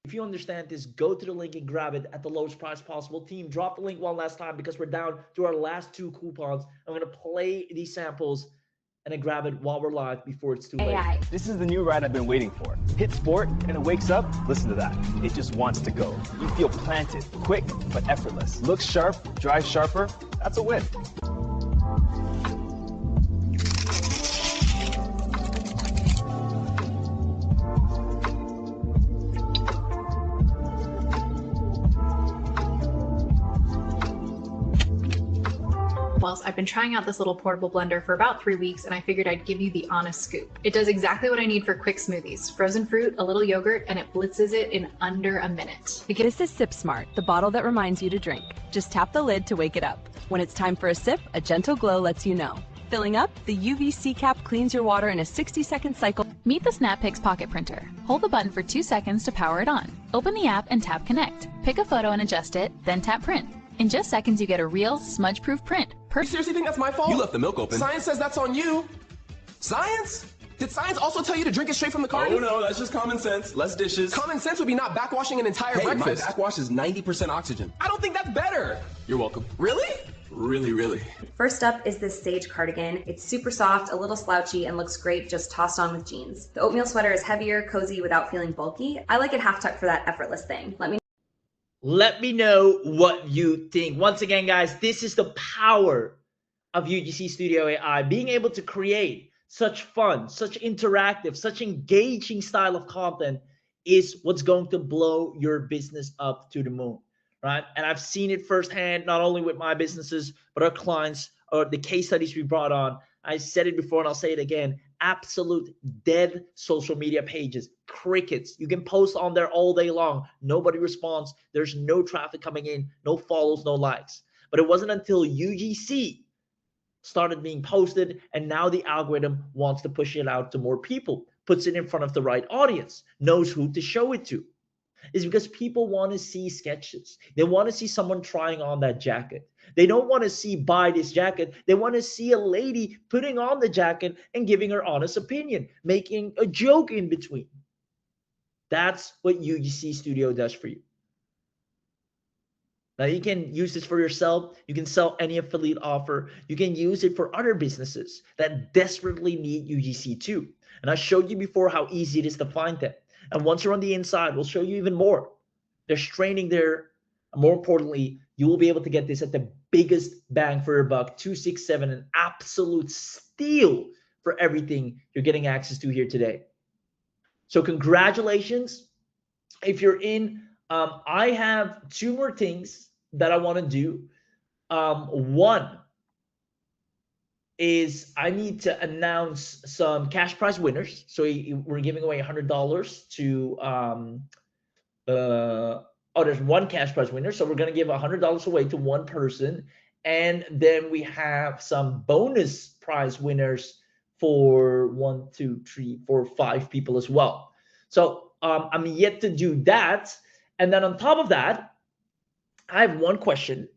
If you understand this, go to the link and grab it at the lowest price possible. Team, drop the link one last time because we're down to our last 2 coupons. I'm going to play these samples and then grab it while we're live before it's too late. This is the new ride I've been waiting for. Hit sport and it wakes up. Listen to that. It just wants to go. You feel planted, quick, but effortless. Looks sharp, drives sharper. That's a win. Well, I've been trying out this little portable blender for about 3 weeks, and I figured I'd give you the honest scoop. It does exactly what I need for quick smoothies. Frozen fruit, a little yogurt, and it blitzes it in under a minute. This is Sip Smart, the bottle that reminds you to drink. Just tap the lid to wake it up. When it's time for a sip, a gentle glow lets you know. Filling up, the UVC cap cleans your water in a 60-second cycle. Meet the SnapPix pocket printer. Hold the button for 2 seconds to power it on. Open the app and tap connect. Pick a photo and adjust it, then tap print. In just seconds, you get a real, smudge-proof print. You seriously think that's my fault? You left the milk open. Science says that's on you. Science? Did science also tell you to drink it straight from the carton? Oh no, that's just common sense. Less dishes. Common sense would be not backwashing an entire Hey, breakfast. my backwash is 90% oxygen. I don't think that's better. You're welcome. Really? Really. First up is this sage cardigan. It's super soft, a little slouchy, and looks great just tossed on with jeans. The oatmeal sweater is heavier, cozy, without feeling bulky. I like it half tucked for that effortless thing. Let me know what you think. Once again, guys, this is the power of UGC Studio AI. Being able to create such fun, such interactive, such engaging style of content is what's going to blow your business up to the moon, right? And I've seen it firsthand, not only with my businesses, but our clients, or the case studies we brought on. I said it before and I'll say it again. Absolute dead social media pages, crickets. You can post on there all day long. Nobody responds. There's no traffic coming in, no follows, no likes. But it wasn't until UGC started being posted, and now the algorithm wants to push it out to more people, puts it in front of the right audience, knows who to show it to. Is because people want to see sketches. They want to see someone trying on that jacket. They don't want to see buy this jacket. They want to see a lady putting on the jacket and giving her honest opinion, making a joke in between. That's what UGC Studio does for you. Now you can use this for yourself. You can sell any affiliate offer. You can use it for other businesses that desperately need UGC too. And I showed you before how easy it is to find them. And once you're on the inside, we'll show you even more. There's training there. And more importantly, you will be able to get this at the biggest bang for your buck, 267, an absolute steal for everything you're getting access to here today. So congratulations. If you're in, I have two more things that I want to do. One is I need to announce some cash prize winners. So we're giving away $100 to there's one cash prize winner. So we're going to give $100 away to one person. And then we have some bonus prize winners for 1, 2, 3, 4, 5 people as well. So I'm yet to do that. And then on top of that, I have one question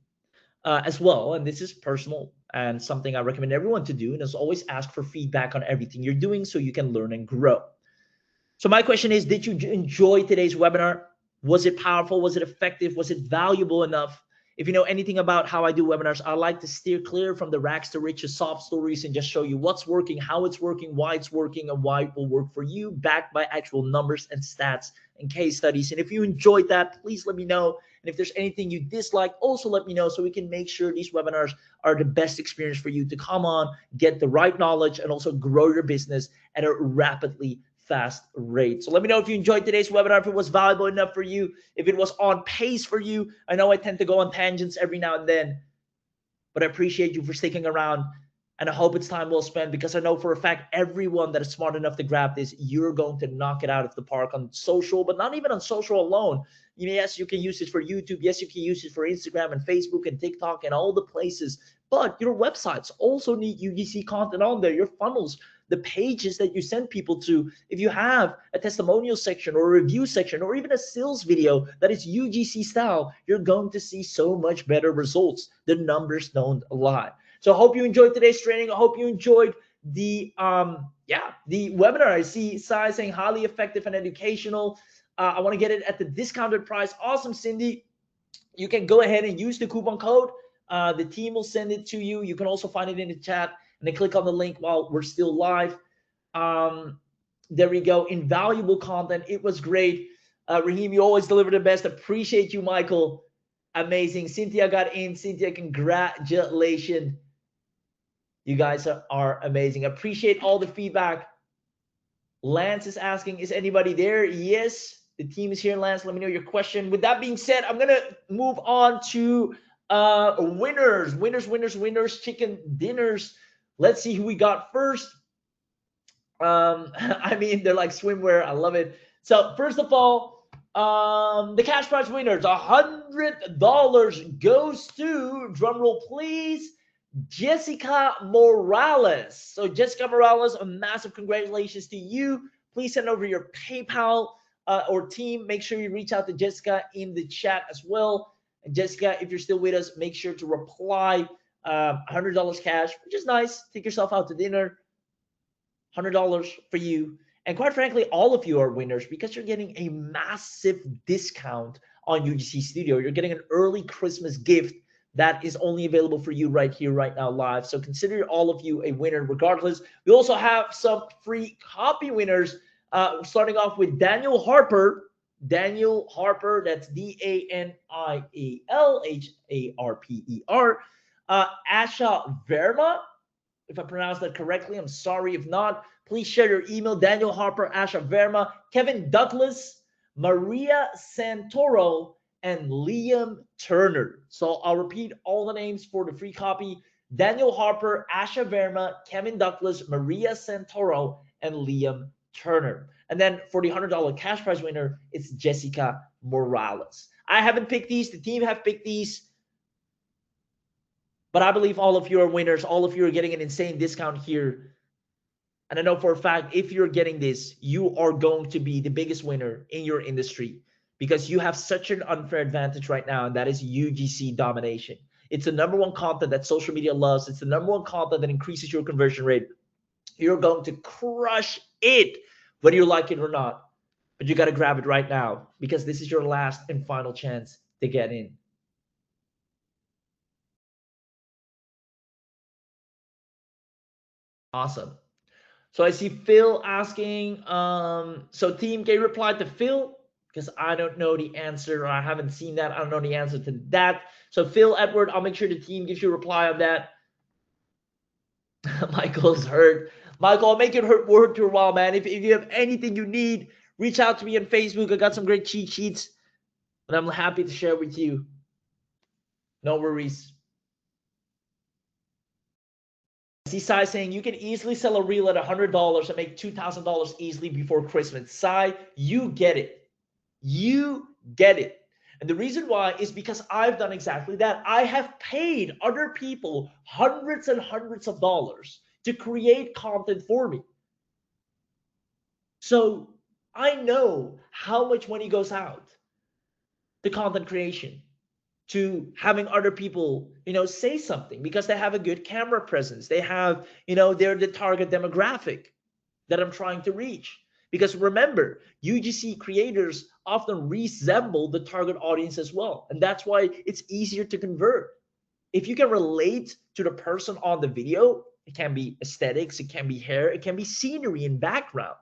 as well. And this is personal and something I recommend everyone to do. And is always ask for feedback on everything you're doing so you can learn and grow. So my question is, did you enjoy today's webinar? Was it powerful? Was it effective? Was it valuable enough? If you know anything about how I do webinars, I like to steer clear from the rags to riches soft stories and just show you what's working, how it's working, why it's working, and why it will work for you, backed by actual numbers and stats and case studies. And if you enjoyed that, please let me know. And if there's anything you dislike, also let me know so we can make sure these webinars are the best experience for you to come on, get the right knowledge, and also grow your business at a rapidly fast rate. So let me know if you enjoyed today's webinar, if it was valuable enough for you, if it was on pace for you. I know I tend to go on tangents every now and then, but I appreciate you for sticking around. And I hope it's time well spent, because I know for a fact everyone that is smart enough to grab this, you're going to knock it out of the park on social, but not even on social alone. Yes, you can use it for YouTube. Yes, you can use it for Instagram and Facebook and TikTok and all the places. But your websites also need UGC content on there. Your funnels, the pages that you send people to. If you have a testimonial section or a review section or even a sales video that is UGC style, you're going to see so much better results. The numbers don't lie. So I hope you enjoyed today's training. I hope you enjoyed the webinar. I see Sai saying highly effective and educational. I want to get it at the discounted price. Awesome, Cindy. You can go ahead and use the coupon code. The team will send it to you. You can also find it in the chat, and then click on the link while we're still live. There we go. Invaluable content. It was great. Raheem, you always deliver the best. Appreciate you, Michael. Amazing. Cynthia got in. Cynthia, congratulations. You guys are amazing. Appreciate all the feedback. Lance is asking, is anybody there? Yes, the team is here. Lance, let me know your question. With that being said, I'm going to move on to winners, chicken dinners. Let's see who we got first. I mean, they're like swimwear. I love it. So first of all, the cash prize winners, $100 goes to, drumroll please, Jessica Morales. So Jessica Morales, a massive congratulations to you. Please send over your PayPal or team. Make sure you reach out to Jessica in the chat as well. And Jessica, if you're still with us, make sure to reply $100 cash, which is nice. Take yourself out to dinner. $100 for you. And quite frankly, all of you are winners because you're getting a massive discount on UGC Studio. You're getting an early Christmas gift that is only available for you right here, right now, live. So consider all of you a winner regardless. We also have some free copy winners, starting off with Daniel Harper. Daniel Harper, that's DanielHarper. Asha Verma, if I pronounced that correctly, I'm sorry if not. Please share your email. Daniel Harper, Asha Verma, Kevin Douglas, Maria Santoro, and Liam Turner. So I'll repeat all the names for the free copy. Daniel Harper, Asha Verma, Kevin Douglas, Maria Santoro, and Liam Turner. And then for the $100 cash prize winner, it's Jessica Morales. I haven't picked these. The team have picked these. But I believe all of you are winners. All of you are getting an insane discount here. And I know for a fact, if you're getting this, you are going to be the biggest winner in your industry because you have such an unfair advantage right now, and that is UGC domination. It's the number one content that social media loves. It's the number one content that increases your conversion rate. You're going to crush it, whether you like it or not. But you got to grab it right now because this is your last and final chance to get in. Awesome. So I see Phil asking, so team, can you reply to Phil? Because I don't know the answer, or I haven't seen that. I don't know the answer to that. So Phil, Edward, I'll make sure the team gives you a reply on that. Michael's hurt. Michael, I'll make it hurt worth your while, man. If you have anything you need, reach out to me on Facebook. I got some great cheat sheets, and I'm happy to share with you. No worries. I see Sai saying you can easily sell a reel at $100 and make $2,000 easily before Christmas. Sai, you get it. You get it. And the reason why is because I've done exactly that. I have paid other people hundreds and hundreds of dollars to create content for me. So I know how much money goes out to content creation, to having other people, say something because they have a good camera presence. They have, they're the target demographic that I'm trying to reach. Because remember, UGC creators often resemble the target audience as well. And that's why it's easier to convert. If you can relate to the person on the video, it can be aesthetics, it can be hair, it can be scenery and background.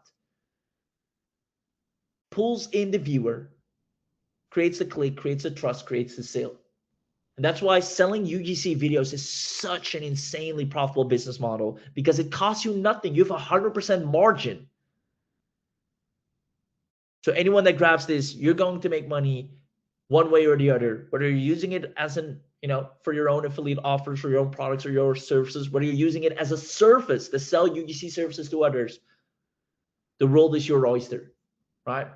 Pulls in the viewer, creates a click, creates a trust, creates a sale. And that's why selling UGC videos is such an insanely profitable business model because it costs you nothing. You have 100% margin. So anyone that grabs this, you're going to make money one way or the other, whether you're using it as an, for your own affiliate offers, for your own products or your services, whether you're using it as a service to sell UGC services to others. The world is your oyster, right?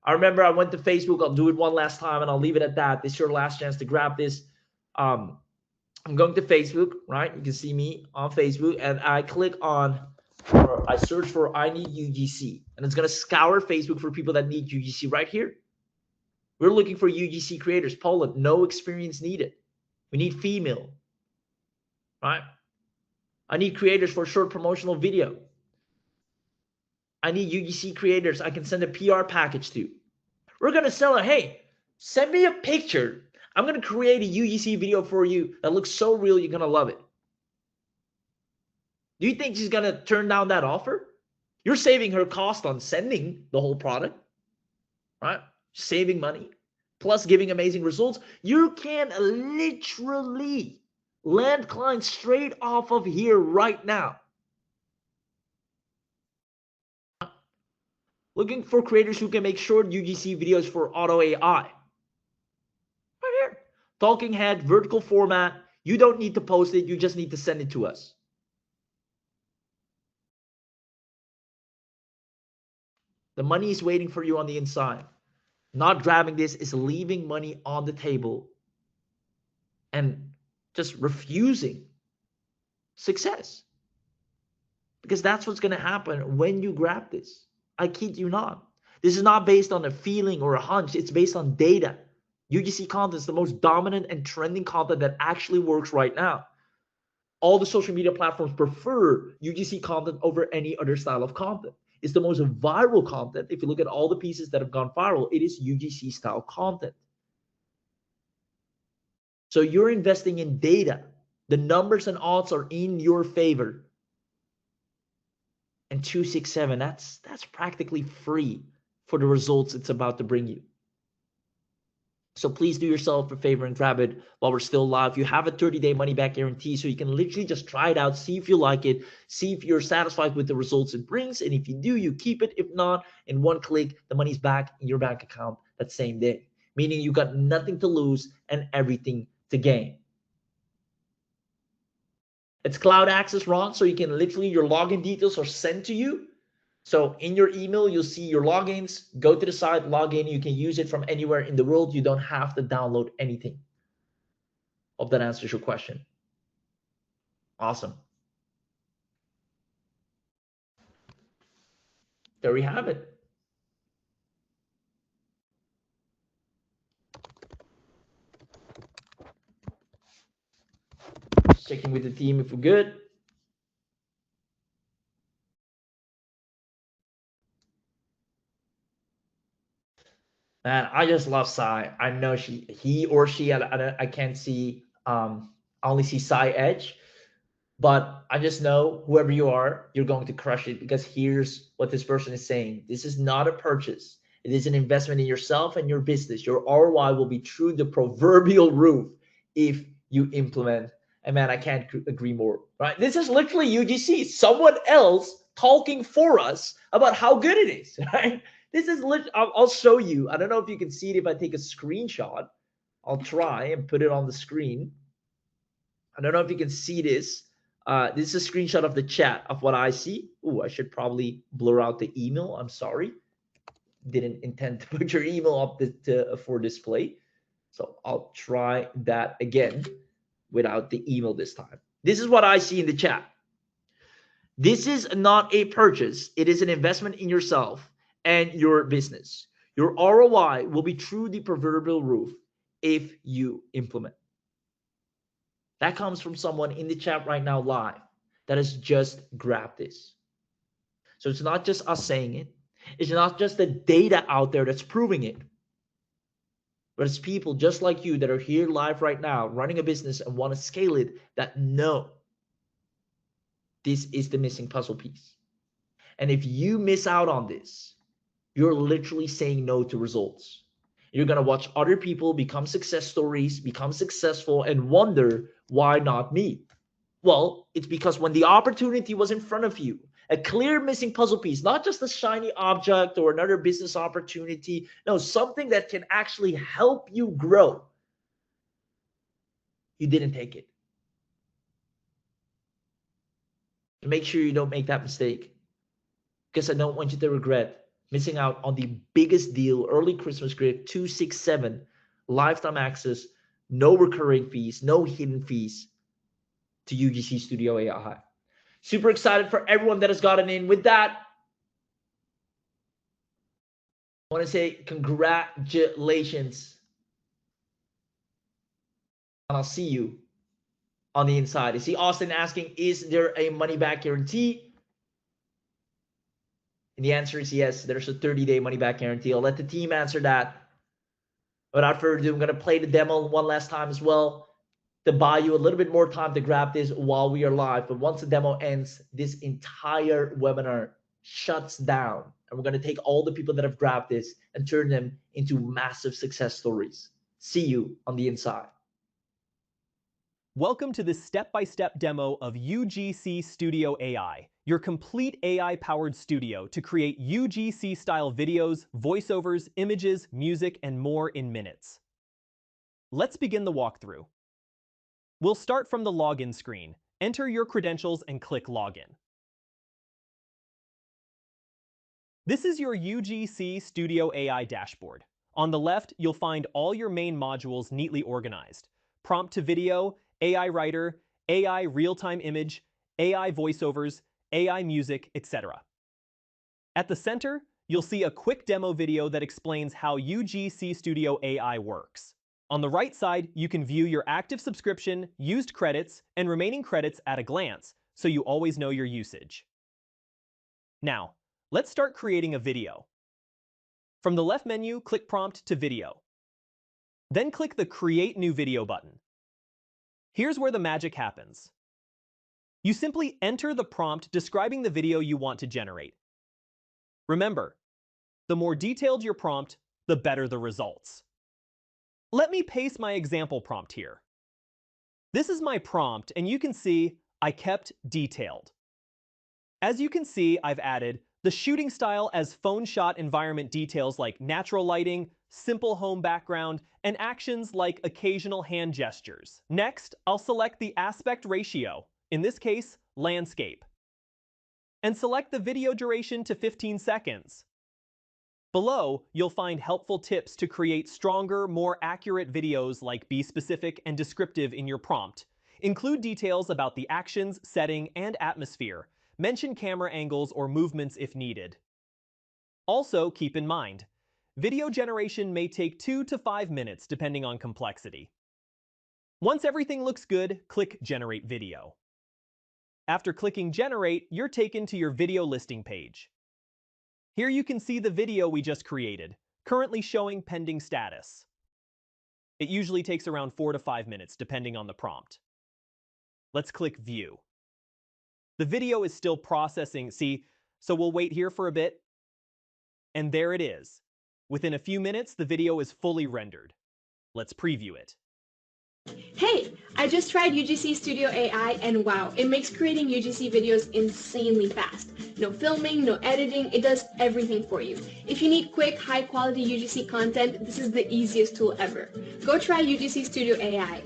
I remember I went to Facebook. I'll do it one last time and I'll leave it at that. This is your last chance to grab this. I'm going to Facebook, right? You can see me on Facebook and I click on, or I search for I need UGC, and it's going to scour Facebook for people that need UGC right here. We're looking for UGC creators. Poland, no experience needed. We need female, right? I need creators for short promotional video. I need UGC creators I can send a PR package to. We're going to sell it. Hey, send me a picture. I'm going to create a UGC video for you that looks so real, you're going to love it. Do you think she's going to turn down that offer? You're saving her cost on sending the whole product, right? Saving money, plus giving amazing results. You can literally land clients straight off of here right now. Looking for creators who can make short UGC videos for Auto AI. Right here. Talking head, vertical format. You don't need to post it. You just need to send it to us. The money is waiting for you on the inside. Not grabbing this is leaving money on the table and just refusing success. Because that's what's going to happen when you grab this. I kid you not. This is not based on a feeling or a hunch. It's based on data. UGC content is the most dominant and trending content that actually works right now. All the social media platforms prefer UGC content over any other style of content. It's the most viral content. If you look at all the pieces that have gone viral, it is UGC style content. So you're investing in data. The numbers and odds are in your favor. And 267, that's practically free for the results it's about to bring you. So please do yourself a favor and grab it while we're still live. You have a 30-day money-back guarantee, so you can literally just try it out, see if you like it, see if you're satisfied with the results it brings. And if you do, you keep it. If not, in one click, the money's back in your bank account that same day, meaning you got nothing to lose and everything to gain. It's cloud access, Ron, so you can literally, your login details are sent to you. So in your email, you'll see your logins. Go to the site, log in. You can use it from anywhere in the world. You don't have to download anything. Hope that answers your question. Awesome. There we have it. Just checking with the team if we're good. Man, I just love Sai. I know he or she, I can't see, I only see Sai Edge, but I just know whoever you are, you're going to crush it, because here's what this person is saying. This is not a purchase. It is an investment in yourself and your business. Your ROI will be through the proverbial roof if you implement. And man, I can't agree more, right? This is literally UGC, someone else talking for us about how good it is, right? This is I'll show you. I don't know if you can see it if I take a screenshot. I'll try and put it on the screen. I don't know if you can see this. This is a screenshot of the chat of what I see. Ooh, I should probably blur out the email. I'm sorry. Didn't intend to put your email up for display. So I'll try that again without the email this time. This is what I see in the chat. This is not a purchase. It is an investment in yourself and your business. Your ROI will be through the proverbial roof if you implement. That comes from someone in the chat right now live that has just grabbed this. So it's not just us saying it. It's not just the data out there that's proving it. But it's people just like you that are here live right now running a business and want to scale it that know this is the missing puzzle piece. And if you miss out on this, you're literally saying no to results. You're going to watch other people become success stories, become successful, and wonder, why not me? Well, it's because when the opportunity was in front of you, a clear missing puzzle piece, not just a shiny object or another business opportunity, no, something that can actually help you grow, you didn't take it. Make sure you don't make that mistake, because I don't want you to regret missing out on the biggest deal, early Christmas gift, 267, lifetime access, no recurring fees, no hidden fees to UGC Studio AI. Super excited for everyone that has gotten in. With that, I want to say congratulations. And I'll see you on the inside. I see Austin asking, is there a money-back guarantee? And the answer is yes, there's a 30-day money-back guarantee. I'll let the team answer that. Without further ado, I'm going to play the demo one last time as well to buy you a little bit more time to grab this while we are live. But once the demo ends, this entire webinar shuts down. And we're going to take all the people that have grabbed this and turn them into massive success stories. See you on the inside. Welcome to this step-by-step demo of UGC Studio AI, your complete AI-powered studio to create UGC-style videos, voiceovers, images, music, and more in minutes. Let's begin the walkthrough. We'll start from the login screen. Enter your credentials and click Login. This is your UGC Studio AI dashboard. On the left, you'll find all your main modules neatly organized. Prompt to video, AI writer, AI real-time image, AI voiceovers, AI music, etc. At the center, you'll see a quick demo video that explains how UGC Studio AI works. On the right side, you can view your active subscription, used credits, and remaining credits at a glance, so you always know your usage. Now, let's start creating a video. From the left menu, click Prompt to Video. Then click the Create New Video button. Here's where the magic happens. You simply enter the prompt describing the video you want to generate. Remember, the more detailed your prompt, the better the results. Let me paste my example prompt here. This is my prompt, and you can see I kept detailed. As you can see, I've added the shooting style as phone shot environment details like natural lighting, simple home background, and actions like occasional hand gestures. Next, I'll select the aspect ratio, in this case, landscape, and select the video duration to 15 seconds. Below, you'll find helpful tips to create stronger, more accurate videos, like be specific and descriptive in your prompt. Include details about the actions, setting, and atmosphere. Mention camera angles or movements if needed. Also, keep in mind, video generation may take 2 to 5 minutes depending on complexity. Once everything looks good, click Generate Video. After clicking Generate, you're taken to your video listing page. Here you can see the video we just created, currently showing pending status. It usually takes around 4 to 5 minutes depending on the prompt. Let's click View. The video is still processing, see, so we'll wait here for a bit. And there it is. Within a few minutes, the video is fully rendered. Let's preview it. Hey, I just tried UGC Studio AI and wow, it makes creating UGC videos insanely fast. No filming, no editing, it does everything for you. If you need quick, high-quality UGC content, this is the easiest tool ever. Go try UGC Studio AI.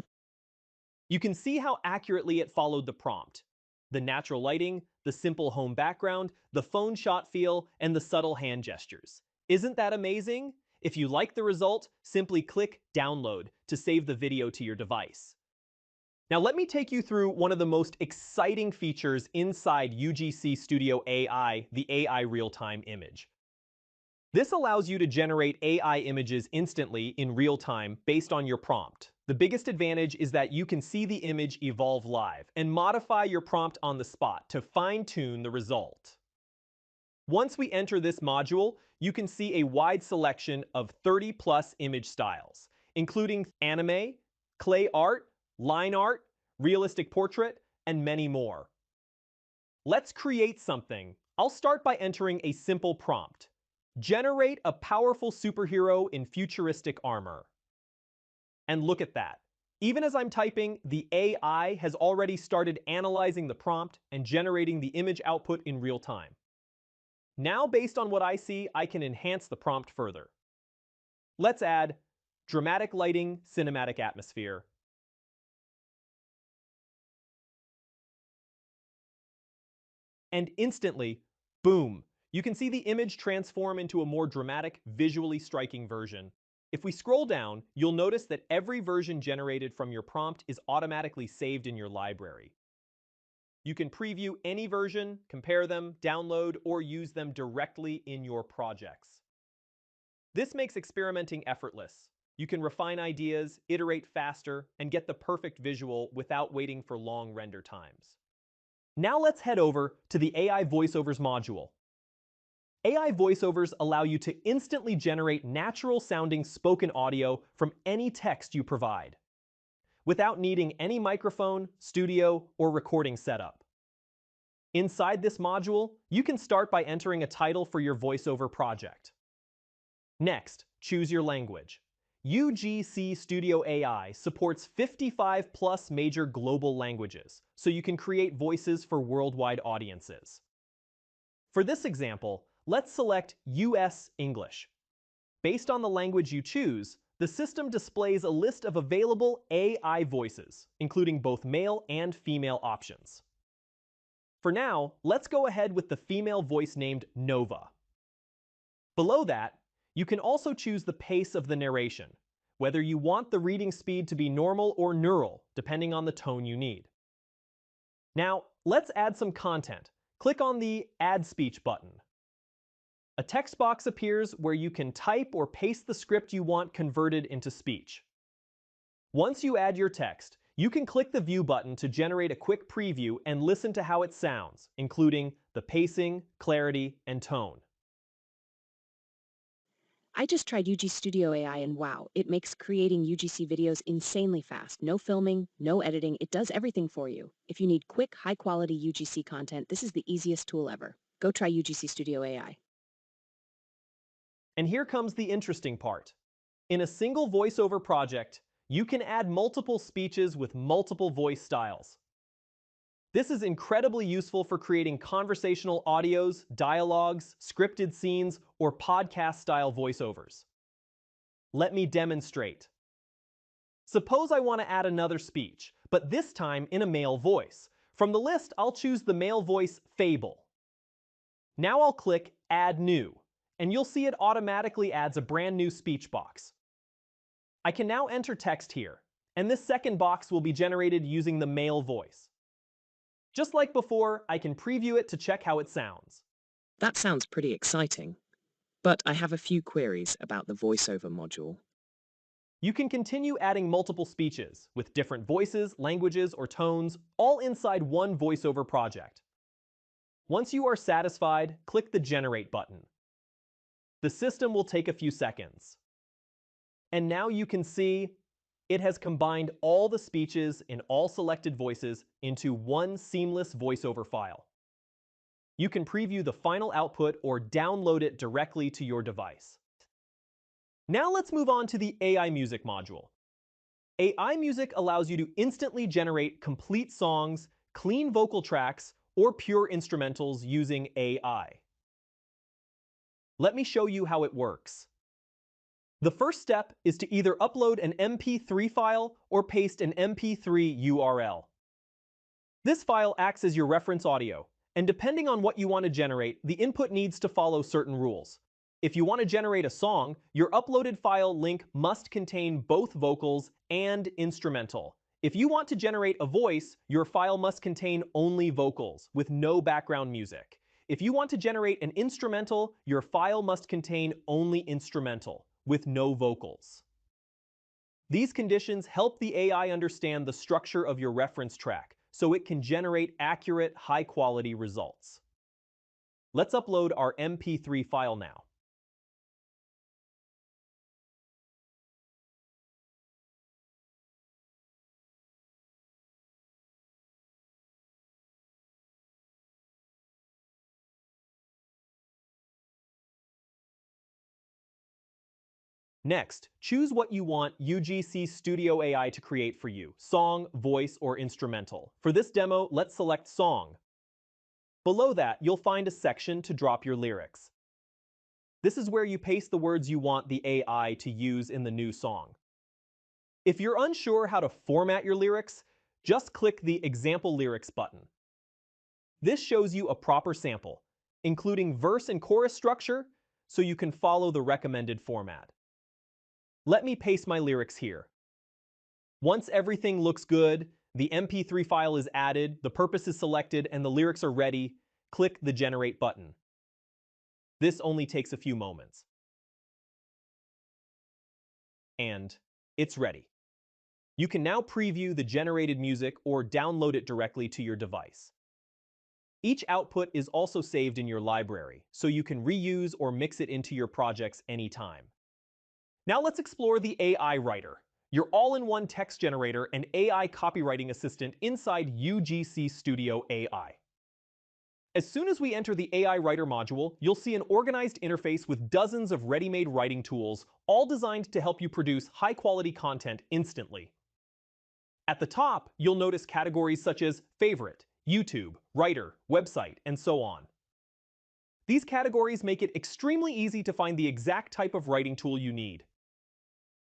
You can see how accurately it followed the prompt. The natural lighting, the simple home background, the phone shot feel, and the subtle hand gestures. Isn't that amazing? If you like the result, simply click Download to save the video to your device. Now let me take you through one of the most exciting features inside UGC Studio AI, the AI real-time image. This allows you to generate AI images instantly in real time based on your prompt. The biggest advantage is that you can see the image evolve live and modify your prompt on the spot to fine-tune the result. Once we enter this module, you can see a wide selection of 30+ image styles, including anime, clay art, line art, realistic portrait, and many more. Let's create something. I'll start by entering a simple prompt. Generate a powerful superhero in futuristic armor. And look at that. Even as I'm typing, the AI has already started analyzing the prompt and generating the image output in real time. Now, based on what I see, I can enhance the prompt further. Let's add dramatic lighting, cinematic atmosphere. And instantly, boom, you can see the image transform into a more dramatic, visually striking version. If we scroll down, you'll notice that every version generated from your prompt is automatically saved in your library. You can preview any version, compare them, download, or use them directly in your projects. This makes experimenting effortless. You can refine ideas, iterate faster, and get the perfect visual without waiting for long render times. Now let's head over to the AI voiceovers module. AI voiceovers allow you to instantly generate natural-sounding spoken audio from any text you provide, without needing any microphone, studio, or recording setup. Inside this module, you can start by entering a title for your voiceover project. Next, choose your language. UGC Studio AI supports 55+ major global languages, so you can create voices for worldwide audiences. For this example, let's select US English. Based on the language you choose, the system displays a list of available AI voices, including both male and female options. For now, let's go ahead with the female voice named Nova. Below that, you can also choose the pace of the narration, whether you want the reading speed to be normal or neural, depending on the tone you need. Now, let's add some content. Click on the Add Speech button. A text box appears where you can type or paste the script you want converted into speech. Once you add your text, you can click the View button to generate a quick preview and listen to how it sounds, including the pacing, clarity, and tone. I just tried UG Studio AI and wow, it makes creating UGC videos insanely fast. No filming, no editing, it does everything for you. If you need quick, high-quality UGC content, this is the easiest tool ever. Go try UGC Studio AI. And here comes the interesting part. In a single voiceover project, you can add multiple speeches with multiple voice styles. This is incredibly useful for creating conversational audios, dialogues, scripted scenes, or podcast-style voiceovers. Let me demonstrate. Suppose I want to add another speech, but this time in a male voice. From the list, I'll choose the male voice Fable. Now I'll click Add New, and you'll see it automatically adds a brand new speech box. I can now enter text here, And this second box will be generated using the male voice. Just like before, I can preview it to check how it sounds. That sounds pretty exciting, but I have a few queries about the voiceover module. You can continue adding multiple speeches with different voices, languages, or tones, all inside one voiceover project. Once you are satisfied, click the Generate button. The system will take a few seconds. And now you can see it has combined all the speeches in all selected voices into one seamless voiceover file. You can preview the final output or download it directly to your device. Now let's move on to the AI Music module. AI Music allows you to instantly generate complete songs, clean vocal tracks, or pure instrumentals using AI. Let me show you how it works. The first step is to either upload an MP3 file or paste an MP3 URL. This file acts as your reference audio, and depending on what you want to generate, the input needs to follow certain rules. If you want to generate a song, your uploaded file link must contain both vocals and instrumental. If you want to generate a voice, your file must contain only vocals, with no background music. If you want to generate an instrumental, your file must contain only instrumental, with no vocals. These conditions help the AI understand the structure of your reference track, so it can generate accurate, high-quality results. Let's upload our MP3 file now. Next, choose what you want UGC Studio AI to create for you, song, voice, or instrumental. For this demo, let's select Song. Below that, you'll find a section to drop your lyrics. This is where you paste the words you want the AI to use in the new song. If you're unsure how to format your lyrics, just click the Example Lyrics button. This shows you a proper sample, including verse and chorus structure, so you can follow the recommended format. Let me paste my lyrics here. Once everything looks good, the MP3 file is added, the purpose is selected, and the lyrics are ready, click the Generate button. This only takes a few moments. And it's ready. You can now preview the generated music or download it directly to your device. Each output is also saved in your library, so you can reuse or mix it into your projects anytime. Now let's explore the AI Writer, your all-in-one text generator and AI copywriting assistant inside UGC Studio AI. As soon as we enter the AI Writer module, you'll see an organized interface with dozens of ready-made writing tools, all designed to help you produce high-quality content instantly. At the top, you'll notice categories such as Favorite, YouTube, Writer, Website, and so on. These categories make it extremely easy to find the exact type of writing tool you need.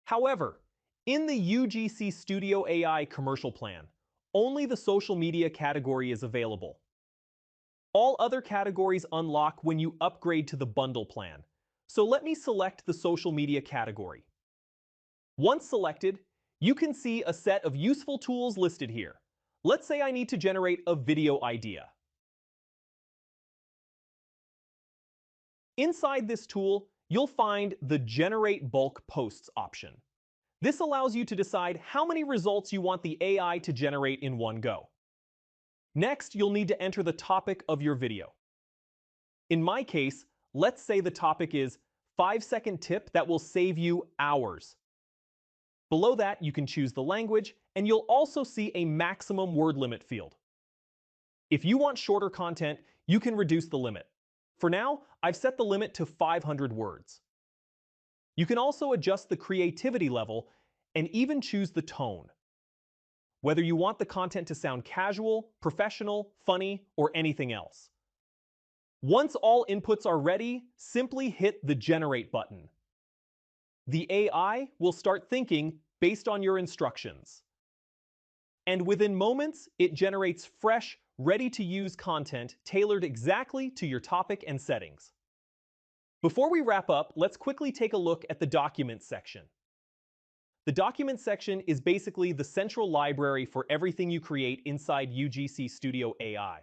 However, in the UGC Studio AI commercial plan, only the social media category is available. All other categories unlock when you upgrade to the bundle plan, so let me select the social media category. Once selected, you can see a set of useful tools listed here. Let's say I need to generate a video idea. Inside this tool, you'll find the Generate Bulk Posts option. This allows you to decide how many results you want the AI to generate in one go. Next, you'll need to enter the topic of your video. In my case, let's say the topic is 5-second tip that will save you hours. Below that, you can choose the language, and you'll also see a maximum word limit field. If you want shorter content, you can reduce the limit. For now, I've set the limit to 500 words. You can also adjust the creativity level and even choose the tone. Whether you want the content to sound casual, professional, funny, or anything else. Once all inputs are ready, simply hit the Generate button. The AI will start thinking based on your instructions. And within moments, it generates fresh, ready-to-use content tailored exactly to your topic and settings. Before we wrap up, let's quickly take a look at the Documents section. The Documents section is basically the central library for everything you create inside UGC Studio AI.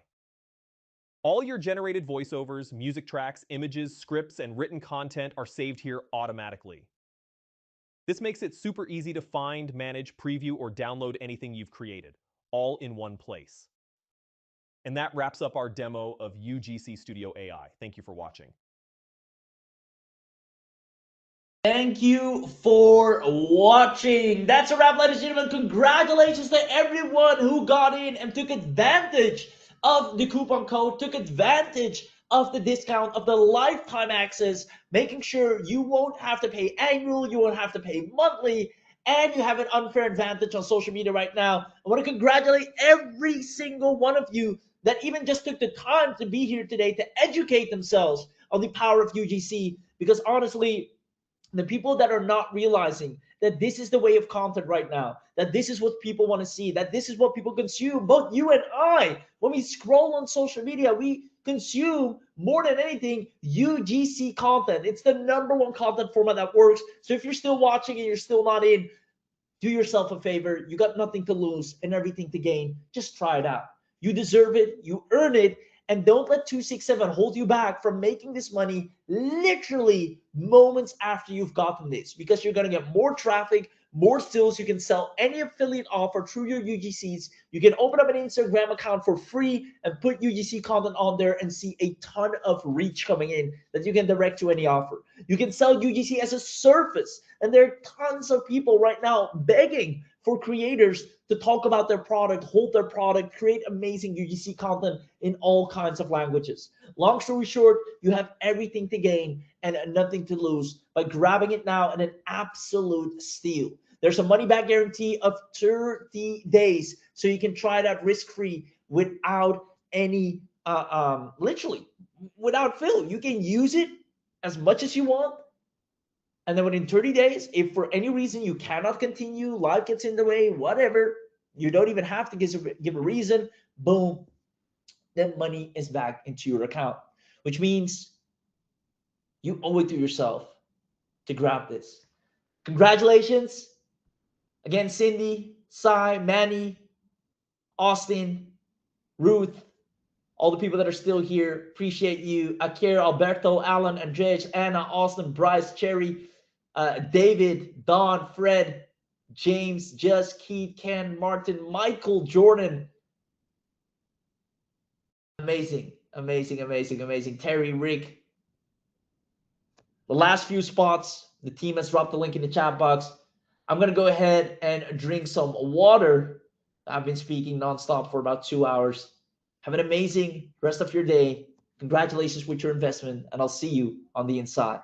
All your generated voiceovers, music tracks, images, scripts, and written content are saved here automatically. This makes it super easy to find, manage, preview, or download anything you've created, all in one place. And that wraps up our demo of UGC Studio AI. Thank you for watching. Thank you for watching. That's a wrap, ladies and gentlemen. Congratulations to everyone who got in and took advantage of the coupon code, took advantage of the discount, of the lifetime access, making sure you won't have to pay annual, you won't have to pay monthly, and you have an unfair advantage on social media right now. I want to congratulate every single one of you that even just took the time to be here today to educate themselves on the power of UGC, because honestly, the people that are not realizing that this is the way of content right now, that this is what people want to see, that this is what people consume, both you and I, when we scroll on social media, we consume more than anything UGC content. It's the #1 content format that works. So if you're still watching and you're still not in, do yourself a favor. You got nothing to lose and everything to gain. Just try it out. You deserve it, you earn it, and don't let 267 hold you back from making this money literally moments after you've gotten this, because you're going to get more traffic, more sales. You can sell any affiliate offer through your UGCs. You can open up an Instagram account for free and put UGC content on there and see a ton of reach coming in that you can direct to any offer. You can sell UGC as a service, and there are tons of people right now begging for creators to talk about their product, hold their product, create amazing UGC content in all kinds of languages. Long story short, you have everything to gain and nothing to lose by grabbing it now at an absolute steal. There's a money back guarantee of 30 days, so you can try it out risk-free without any, literally without fill. You can use it as much as you want. And then within 30 days, if for any reason you cannot continue, life gets in the way, whatever, you don't even have to give a reason, boom, then money is back into your account, which means you owe it to yourself to grab this. Congratulations. Again, Cindy, Sai, Manny, Austin, Ruth, all the people that are still here, appreciate you. Akira, Alberto, Alan, Andrej, Anna, Austin, Bryce, Cherry, David, Don, Fred, James, Just, Keith, Ken, Martin, Michael, Jordan. Amazing, amazing, amazing, amazing. Terry, Rick. The last few spots, the team has dropped the link in the chat box. I'm going to go ahead and drink some water. I've been speaking nonstop for about 2 hours. Have an amazing rest of your day. Congratulations with your investment, and I'll see you on the inside.